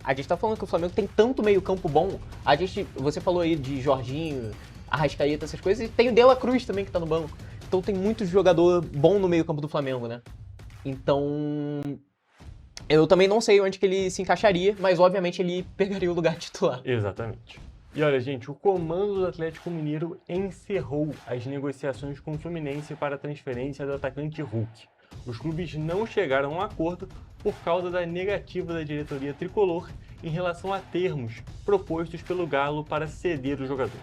A gente tá falando que o Flamengo tem tanto meio campo bom. Você falou aí de Jorginho, Arrascaeta, essas coisas, e tem o De La Cruz também que tá no banco. Então tem muito jogador bom no meio campo do Flamengo, né? Então eu também não sei onde que ele se encaixaria, mas obviamente ele pegaria o lugar titular. Exatamente. E olha, gente, o comando do Atlético Mineiro encerrou as negociações com o Fluminense para a transferência do atacante Hulk. Os clubes não chegaram a um acordo por causa da negativa da diretoria tricolor em relação a termos propostos pelo Galo para ceder o jogador.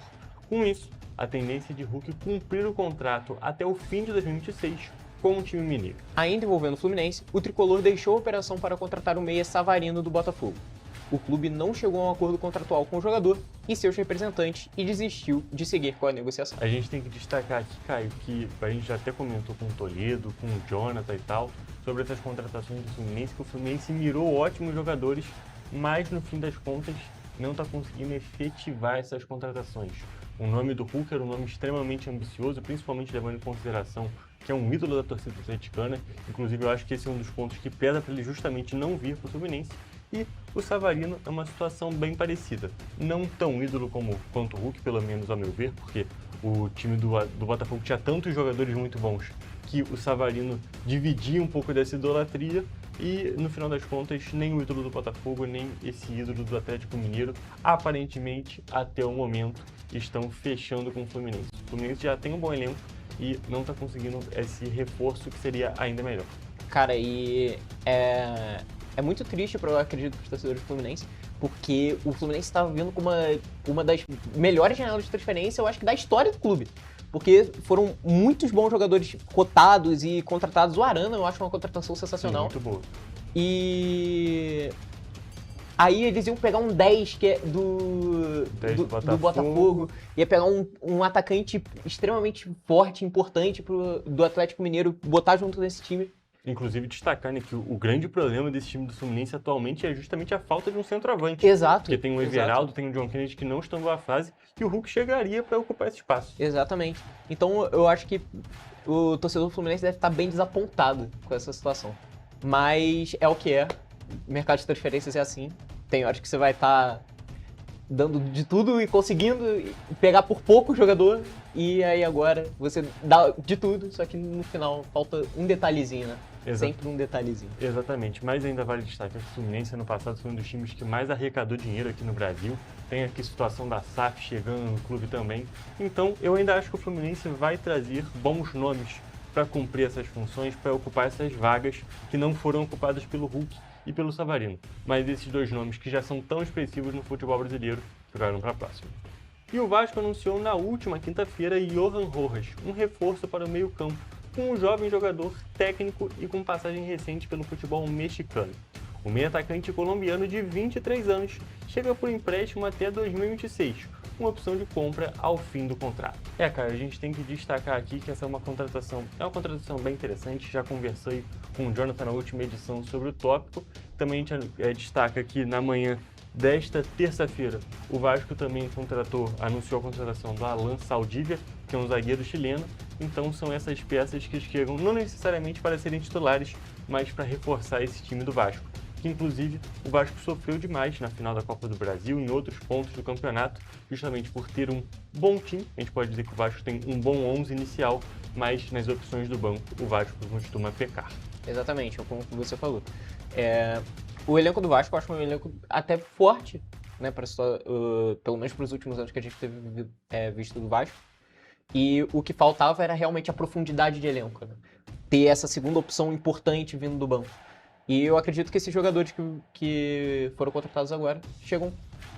Com isso, a tendência de Hulk cumprir o contrato até o fim de 2026 com o time mineiro. Ainda envolvendo o Fluminense, o tricolor deixou a operação para contratar o meia Savarino do Botafogo. O clube não chegou a um acordo contratual com o jogador e seus representantes e desistiu de seguir com a negociação. A gente tem que destacar aqui, Caio, que a gente já até comentou com o Toledo, com o Jonathan e tal, sobre essas contratações do Fluminense, que o Fluminense mirou ótimos jogadores, mas no fim das contas não está conseguindo efetivar essas contratações. O nome do Hulk era um nome extremamente ambicioso, principalmente levando em consideração que é um ídolo da torcida atleticana. Inclusive, eu acho que esse é um dos pontos que pesa para ele justamente não vir para o Fluminense. E o Savarino é uma situação bem parecida. Não tão ídolo quanto o Hulk, pelo menos ao meu ver, porque o time do Botafogo tinha tantos jogadores muito bons que o Savarino dividia um pouco dessa idolatria. E, no final das contas, nem o ídolo do Botafogo, nem esse ídolo do Atlético Mineiro, aparentemente, até o momento, estão fechando com o Fluminense. O Fluminense já tem um bom elenco e não está conseguindo esse reforço que seria ainda melhor. Cara, e é muito triste, eu acredito, para os torcedores do Fluminense, porque o Fluminense estava vindo com uma das melhores janelas de transferência, eu acho que da história do clube. Porque foram muitos bons jogadores cotados e contratados. O Arana, eu acho uma contratação sensacional. Muito boa. E aí eles iam pegar um 10 que é do Botafogo. Ia pegar um atacante extremamente forte, importante do Atlético Mineiro, botar junto nesse time. Inclusive destacar, né, que o grande problema desse time do Fluminense atualmente é justamente a falta de um centroavante. Exato. Porque tem o Everaldo, tem o John Kennedy que não estão em boa fase e o Hulk chegaria para ocupar esse espaço. Exatamente. Então eu acho que o torcedor do Fluminense deve estar bem desapontado com essa situação. Mas é o que é. O mercado de transferências é assim. Tem horas que você vai estar dando de tudo e conseguindo pegar por pouco o jogador, e aí agora você dá de tudo, só que no final falta um detalhezinho, né? Sempre um detalhezinho. Exatamente, mas ainda vale destacar que o Fluminense ano passado foi um dos times que mais arrecadou dinheiro aqui no Brasil. Tem aqui a situação da SAF chegando no clube também. Então eu ainda acho que o Fluminense vai trazer bons nomes para cumprir essas funções, para ocupar essas vagas que não foram ocupadas pelo Hulk e pelo Savarino. Mas esses dois nomes que já são tão expressivos no futebol brasileiro ficaram para a próxima. E o Vasco anunciou na última quinta-feira Johan Rojas, um reforço para o meio-campo, com um jovem jogador técnico e com passagem recente pelo futebol mexicano. O meio-atacante colombiano de 23 anos chega por empréstimo até 2026, uma opção de compra ao fim do contrato. Cara, a gente tem que destacar aqui que essa é uma contratação bem interessante. Já conversei com o Jonathan na última edição sobre o tópico. Também a gente destaca que na manhã desta terça-feira o Vasco também anunciou a contratação do Alan Saldívia, que é um zagueiro chileno. Então são essas peças que chegam não necessariamente para serem titulares, mas para reforçar esse time do Vasco. Que inclusive o Vasco sofreu demais na final da Copa do Brasil, em outros pontos do campeonato, justamente por ter um bom time. A gente pode dizer que o Vasco tem um bom 11 inicial, mas nas opções do banco o Vasco costuma pecar. Exatamente, como você falou. O elenco do Vasco eu acho um elenco até forte, né, pelo menos para os últimos anos que a gente teve visto do Vasco. E o que faltava era realmente a profundidade de elenco, né? Ter essa segunda opção importante vindo do banco. E eu acredito que esses jogadores que foram contratados agora chegam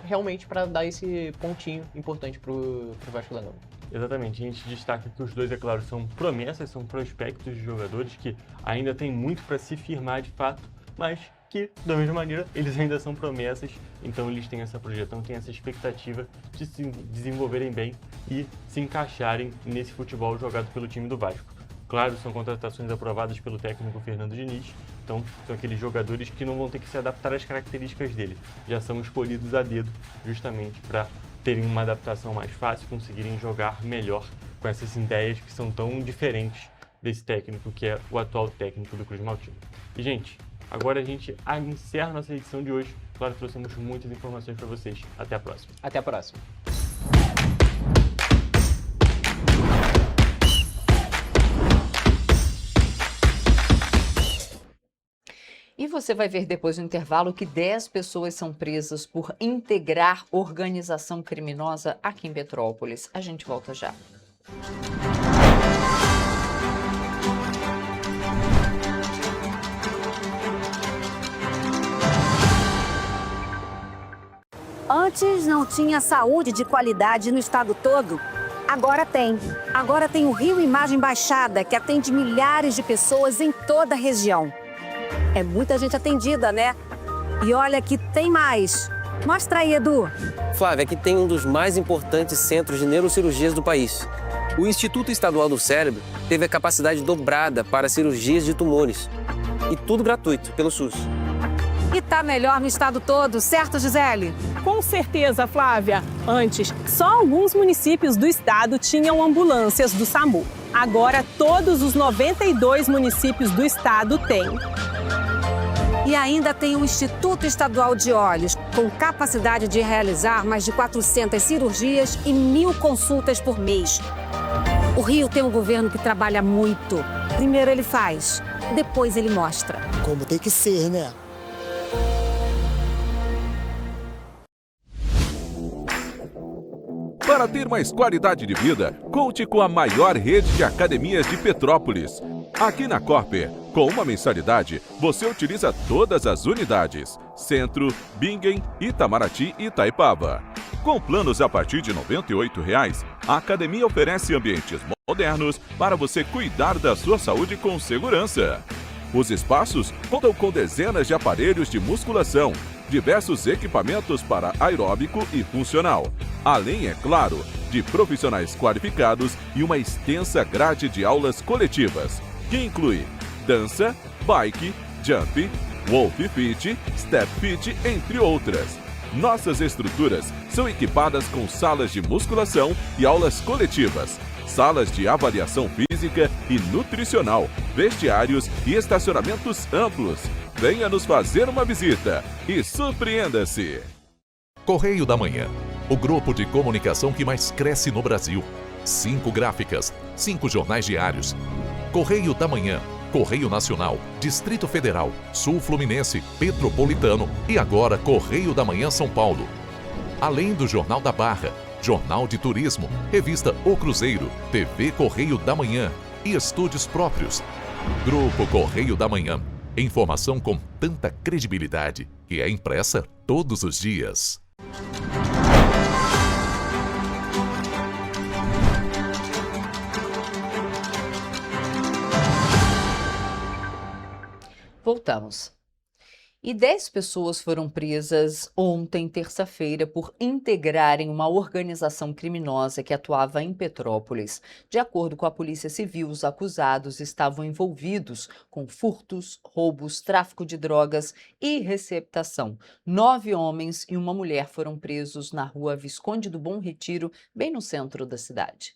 realmente para dar esse pontinho importante pro Vasco da Gama. Exatamente, a gente destaca que os dois, é claro, são promessas, são prospectos de jogadores que ainda tem muito para se firmar de fato, mas que, da mesma maneira, eles ainda são promessas, então eles têm essa projeção, têm essa expectativa de se desenvolverem bem e se encaixarem nesse futebol jogado pelo time do Vasco. Claro, são contratações aprovadas pelo técnico Fernando Diniz, então são aqueles jogadores que não vão ter que se adaptar às características dele, já são escolhidos a dedo justamente para terem uma adaptação mais fácil, conseguirem jogar melhor com essas ideias que são tão diferentes desse técnico que é o atual técnico do Cruz Maltino. E, gente, agora a gente encerra nossa edição de hoje. Claro, trouxemos muitas informações para vocês. Até a próxima. Até a próxima. E você vai ver depois do intervalo que 10 pessoas são presas por integrar organização criminosa aqui em Petrópolis. A gente volta já. Antes não tinha saúde de qualidade no estado todo. Agora tem. Agora tem o Rio Imagem Baixada, que atende milhares de pessoas em toda a região. É muita gente atendida, né? E olha que tem mais. Mostra aí, Edu. Flávia, aqui tem um dos mais importantes centros de neurocirurgias do país. O Instituto Estadual do Cérebro teve a capacidade dobrada para cirurgias de tumores. E tudo gratuito, pelo SUS. E tá melhor no estado todo, certo, Gisele? Com certeza, Flávia. Antes, só alguns municípios do estado tinham ambulâncias do SAMU. Agora, todos os 92 municípios do estado têm. E ainda tem o Instituto Estadual de Olhos, com capacidade de realizar mais de 400 cirurgias e 1.000 consultas por mês. O Rio tem um governo que trabalha muito. Primeiro ele faz, depois ele mostra. Como tem que ser, né? Para ter mais qualidade de vida, conte com a maior rede de academias de Petrópolis. Aqui na Corper, com uma mensalidade, você utiliza todas as unidades: Centro, Bingen, Itamaraty e Itaipava. Com planos a partir de R$ 98,00, a academia oferece ambientes modernos para você cuidar da sua saúde com segurança. Os espaços contam com dezenas de aparelhos de musculação, diversos equipamentos para aeróbico e funcional, além, é claro, de profissionais qualificados e uma extensa grade de aulas coletivas, que inclui dança, bike, jump, wolf fit, step fit, entre outras. Nossas estruturas são equipadas com salas de musculação e aulas coletivas, salas de avaliação física e nutricional, vestiários e estacionamentos amplos. Venha nos fazer uma visita e surpreenda-se! Correio da Manhã, o grupo de comunicação que mais cresce no Brasil. 5 gráficas, 5 jornais diários. Correio da Manhã, Correio Nacional, Distrito Federal, Sul Fluminense, Petropolitano e agora Correio da Manhã São Paulo. Além do Jornal da Barra, Jornal de Turismo, Revista O Cruzeiro, TV Correio da Manhã e estúdios próprios. Grupo Correio da Manhã. Informação com tanta credibilidade que é impressa todos os dias. Voltamos. E 10 pessoas foram presas ontem, terça-feira, por integrarem uma organização criminosa que atuava em Petrópolis. De acordo com a Polícia Civil, os acusados estavam envolvidos com furtos, roubos, tráfico de drogas e receptação. 9 homens e uma mulher foram presos na rua Visconde do Bom Retiro, bem no centro da cidade.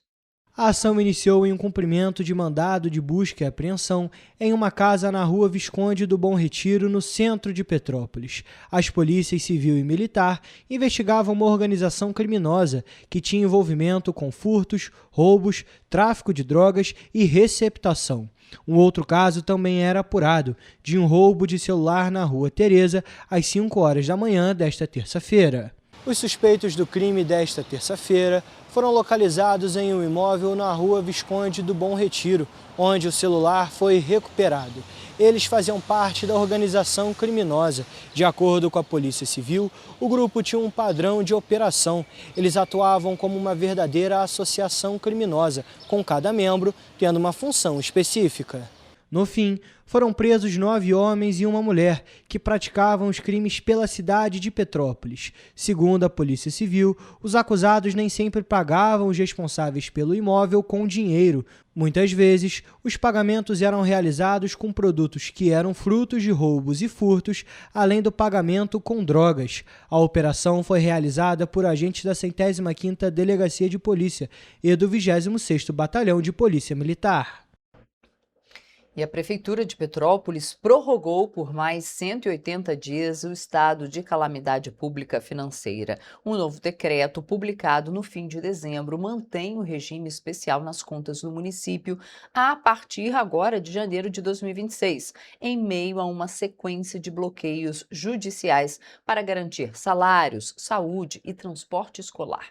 A ação iniciou em um cumprimento de mandado de busca e apreensão em uma casa na Rua Visconde do Bom Retiro, no centro de Petrópolis. As polícias civil e militar investigavam uma organização criminosa que tinha envolvimento com furtos, roubos, tráfico de drogas e receptação. Um outro caso também era apurado, de um roubo de celular na Rua Teresa, às 5 horas da manhã desta terça-feira. Os suspeitos do crime desta terça-feira foram localizados em um imóvel na Rua Visconde do Bom Retiro, onde o celular foi recuperado. Eles faziam parte da organização criminosa. De acordo com a Polícia Civil, o grupo tinha um padrão de operação. Eles atuavam como uma verdadeira associação criminosa, com cada membro tendo uma função específica. No fim, foram presos 9 homens e uma mulher que praticavam os crimes pela cidade de Petrópolis. Segundo a Polícia Civil, os acusados nem sempre pagavam os responsáveis pelo imóvel com dinheiro. Muitas vezes, os pagamentos eram realizados com produtos que eram frutos de roubos e furtos, além do pagamento com drogas. A operação foi realizada por agentes da 105ª Delegacia de Polícia e do 26º Batalhão de Polícia Militar. E a Prefeitura de Petrópolis prorrogou por mais 180 dias o estado de calamidade pública financeira. Um novo decreto, publicado no fim de dezembro, mantém o regime especial nas contas do município a partir agora de janeiro de 2026, em meio a uma sequência de bloqueios judiciais para garantir salários, saúde e transporte escolar.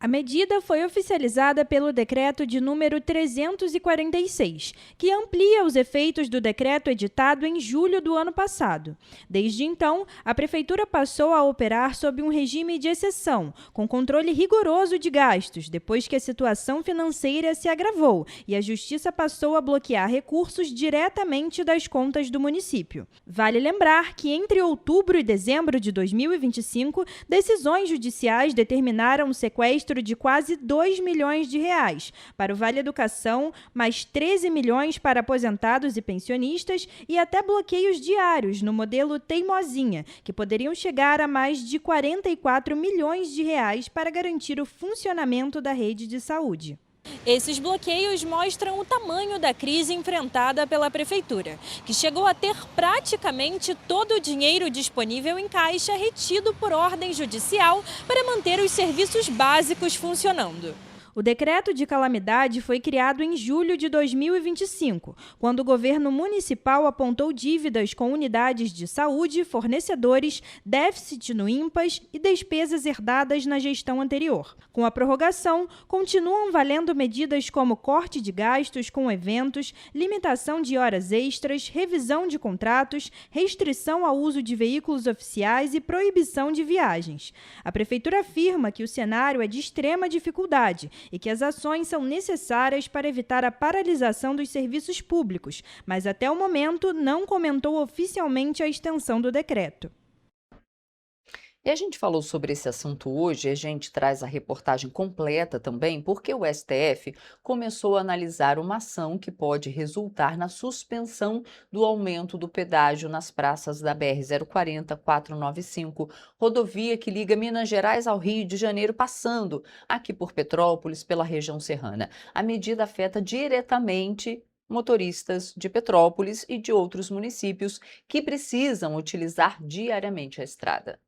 A medida foi oficializada pelo decreto de número 346, que amplia os efeitos do decreto editado em julho do ano passado. Desde então, a Prefeitura passou a operar sob um regime de exceção, com controle rigoroso de gastos, depois que a situação financeira se agravou e a Justiça passou a bloquear recursos diretamente das contas do município. Vale lembrar que entre outubro e dezembro de 2025, decisões judiciais determinaram o sequestro de quase 2 milhões de reais para o Vale Educação, mais 13 milhões para aposentados e pensionistas e até bloqueios diários no modelo Teimosinha, que poderiam chegar a mais de 44 milhões de reais para garantir o funcionamento da rede de saúde. Esses bloqueios mostram o tamanho da crise enfrentada pela Prefeitura, que chegou a ter praticamente todo o dinheiro disponível em caixa retido por ordem judicial para manter os serviços básicos funcionando. O decreto de calamidade foi criado em julho de 2025, quando o governo municipal apontou dívidas com unidades de saúde, fornecedores, déficit no INPAS e despesas herdadas na gestão anterior. Com a prorrogação, continuam valendo medidas como corte de gastos com eventos, limitação de horas extras, revisão de contratos, restrição ao uso de veículos oficiais e proibição de viagens. A Prefeitura afirma que o cenário é de extrema dificuldade e que as ações são necessárias para evitar a paralisação dos serviços públicos, mas até o momento não comentou oficialmente a extensão do decreto. E a gente falou sobre esse assunto hoje, a gente traz a reportagem completa também, porque o STF começou a analisar uma ação que pode resultar na suspensão do aumento do pedágio nas praças da BR-040-495, rodovia que liga Minas Gerais ao Rio de Janeiro, passando aqui por Petrópolis, pela região serrana. A medida afeta diretamente motoristas de Petrópolis e de outros municípios que precisam utilizar diariamente a estrada.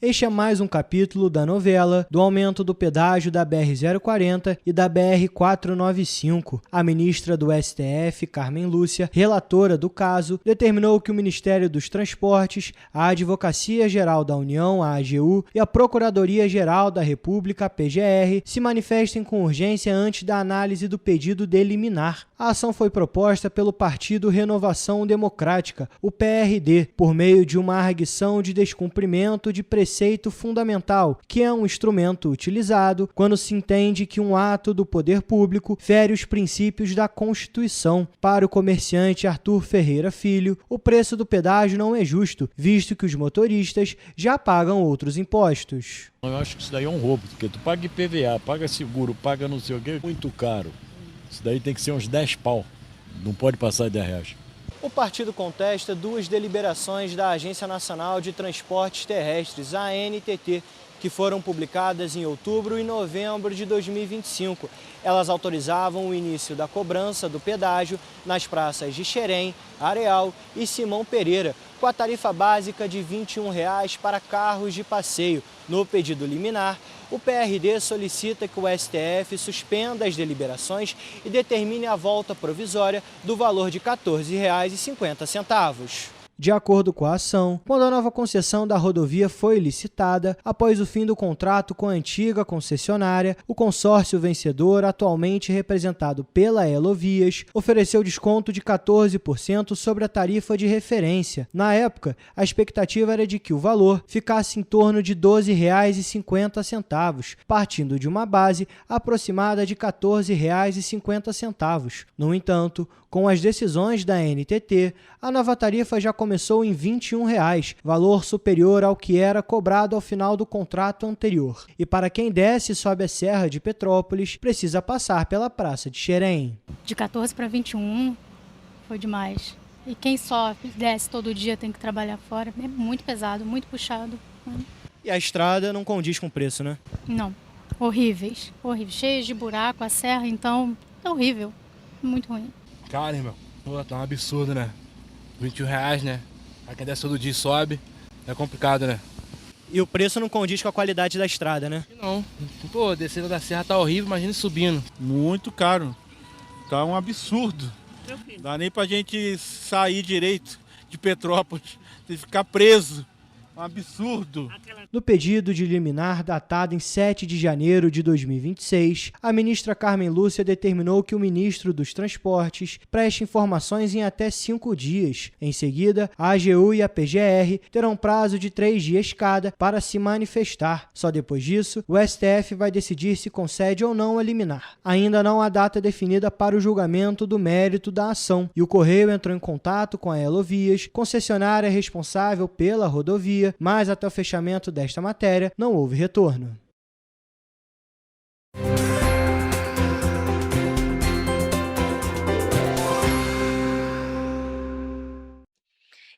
Este é mais um capítulo da novela do aumento do pedágio da BR-040 e da BR-495. A ministra do STF, Carmen Lúcia, relatora do caso, determinou que o Ministério dos Transportes, a Advocacia Geral da União, a AGU, e a Procuradoria-Geral da República, a PGR, se manifestem com urgência antes da análise do pedido de liminar. A ação foi proposta pelo Partido Renovação Democrática, o PRD, por meio de uma arguição de descumprimento de preceito fundamental, que é um instrumento utilizado quando se entende que um ato do poder público fere os princípios da Constituição. Para o comerciante Arthur Ferreira Filho, o preço do pedágio não é justo, visto que os motoristas já pagam outros impostos. Eu acho que isso daí é um roubo, porque tu paga IPVA, paga seguro, paga não sei o quê, muito caro. Isso daí tem que ser uns 10 pau, não pode passar de 10 reais. O partido contesta 2 deliberações da Agência Nacional de Transportes Terrestres, a ANTT, que foram publicadas em outubro e novembro de 2025. Elas autorizavam o início da cobrança do pedágio nas praças de Xerém, Areal e Simão Pereira, com a tarifa básica de R$ 21,00 para carros de passeio. No pedido liminar, o PRD solicita que o STF suspenda as deliberações e determine a volta provisória do valor de R$ 14,50. De acordo com a ação, quando a nova concessão da rodovia foi licitada, após o fim do contrato com a antiga concessionária, o consórcio vencedor, atualmente representado pela Elovias, ofereceu desconto de 14% sobre a tarifa de referência. Na época, a expectativa era de que o valor ficasse em torno de R$ 12,50, partindo de uma base aproximada de R$ 14,50. No entanto, com as decisões da ANTT, a nova tarifa já começou em R$ 21,00, valor superior ao que era cobrado ao final do contrato anterior. E para quem desce e sobe a Serra de Petrópolis, precisa passar pela Praça de Xerém. De 14 para 21 foi demais. E quem sobe, desce todo dia, tem que trabalhar fora, é muito pesado, muito puxado. E a estrada não condiz com o preço, né? Não, horríveis, cheios de buraco, a serra, então é horrível, muito ruim. Cara, irmão, tá um absurdo, né? R$21,00, né? Pra quem desce todo dia e sobe, é complicado, né? E o preço não condiz com a qualidade da estrada, né? Não. Pô, descida da serra tá horrível, imagina subindo. Muito caro. Tá um absurdo. Dá nem pra gente sair direito de Petrópolis. Tem que ficar preso. Um absurdo. No pedido de liminar datado em 7 de janeiro de 2026, a ministra Carmen Lúcia determinou que o ministro dos Transportes preste informações em até 5 dias. Em seguida, a AGU e a PGR terão prazo de 3 dias cada para se manifestar. Só depois disso, o STF vai decidir se concede ou não a liminar. Ainda não há data definida para o julgamento do mérito da ação, e o Correio entrou em contato com a Elovias, concessionária responsável pela rodovia, mas até o fechamento desta matéria não houve retorno.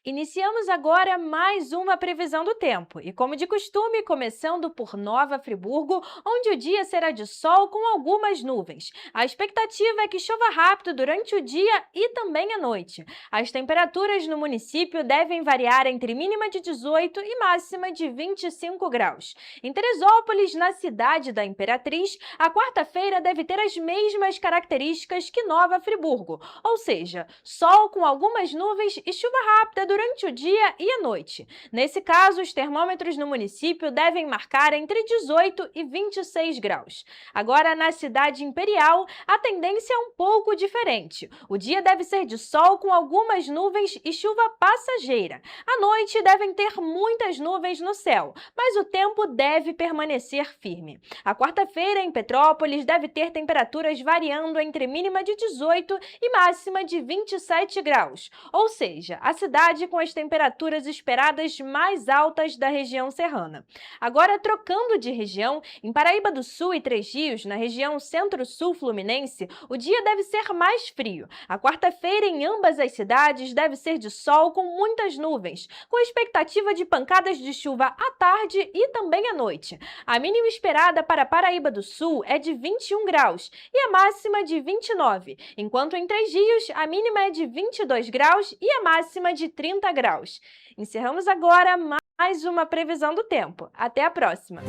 Iniciamos agora mais uma previsão do tempo e, como de costume, começando por Nova Friburgo, onde o dia será de sol com algumas nuvens. A expectativa é que chova rápido durante o dia e também à noite. As temperaturas no município devem variar entre mínima de 18 e máxima de 25 graus. Em Teresópolis, na cidade da Imperatriz, a quarta-feira deve ter as mesmas características que Nova Friburgo, ou seja, sol com algumas nuvens e chuva rápida durante o dia e a noite. Nesse caso, os termômetros no município devem marcar entre 18 e 26 graus. Agora, na cidade imperial, a tendência é um pouco diferente. O dia deve ser de sol com algumas nuvens e chuva passageira. À noite, devem ter muitas nuvens no céu, mas o tempo deve permanecer firme. A quarta-feira, em Petrópolis, deve ter temperaturas variando entre mínima de 18 e máxima de 27 graus. Ou seja, a cidade com as temperaturas esperadas mais altas da região serrana. Agora, trocando de região, em Paraíba do Sul e Três Rios, na região centro-sul fluminense, o dia deve ser mais frio. A quarta-feira, em ambas as cidades, deve ser de sol com muitas nuvens, com expectativa de pancadas de chuva à tarde e também à noite. A mínima esperada para Paraíba do Sul é de 21 graus e a máxima de 29, enquanto em Três Rios, a mínima é de 22 graus e a máxima de 30 graus. Encerramos agora mais uma previsão do tempo. Até a próxima!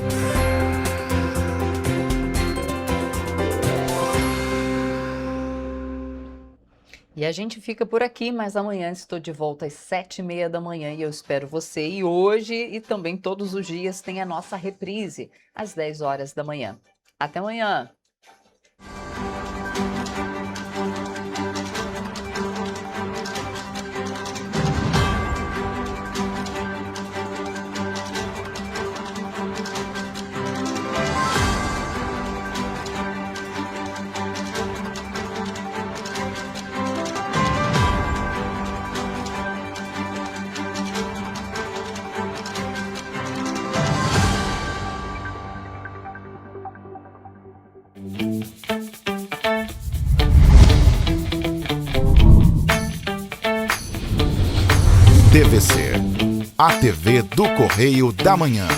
E a gente fica por aqui, mas amanhã estou de volta às 7h30 da manhã e eu espero você. E hoje e também todos os dias tem a nossa reprise às 10 horas da manhã. Até amanhã! TVC, a TV do Correio da Manhã.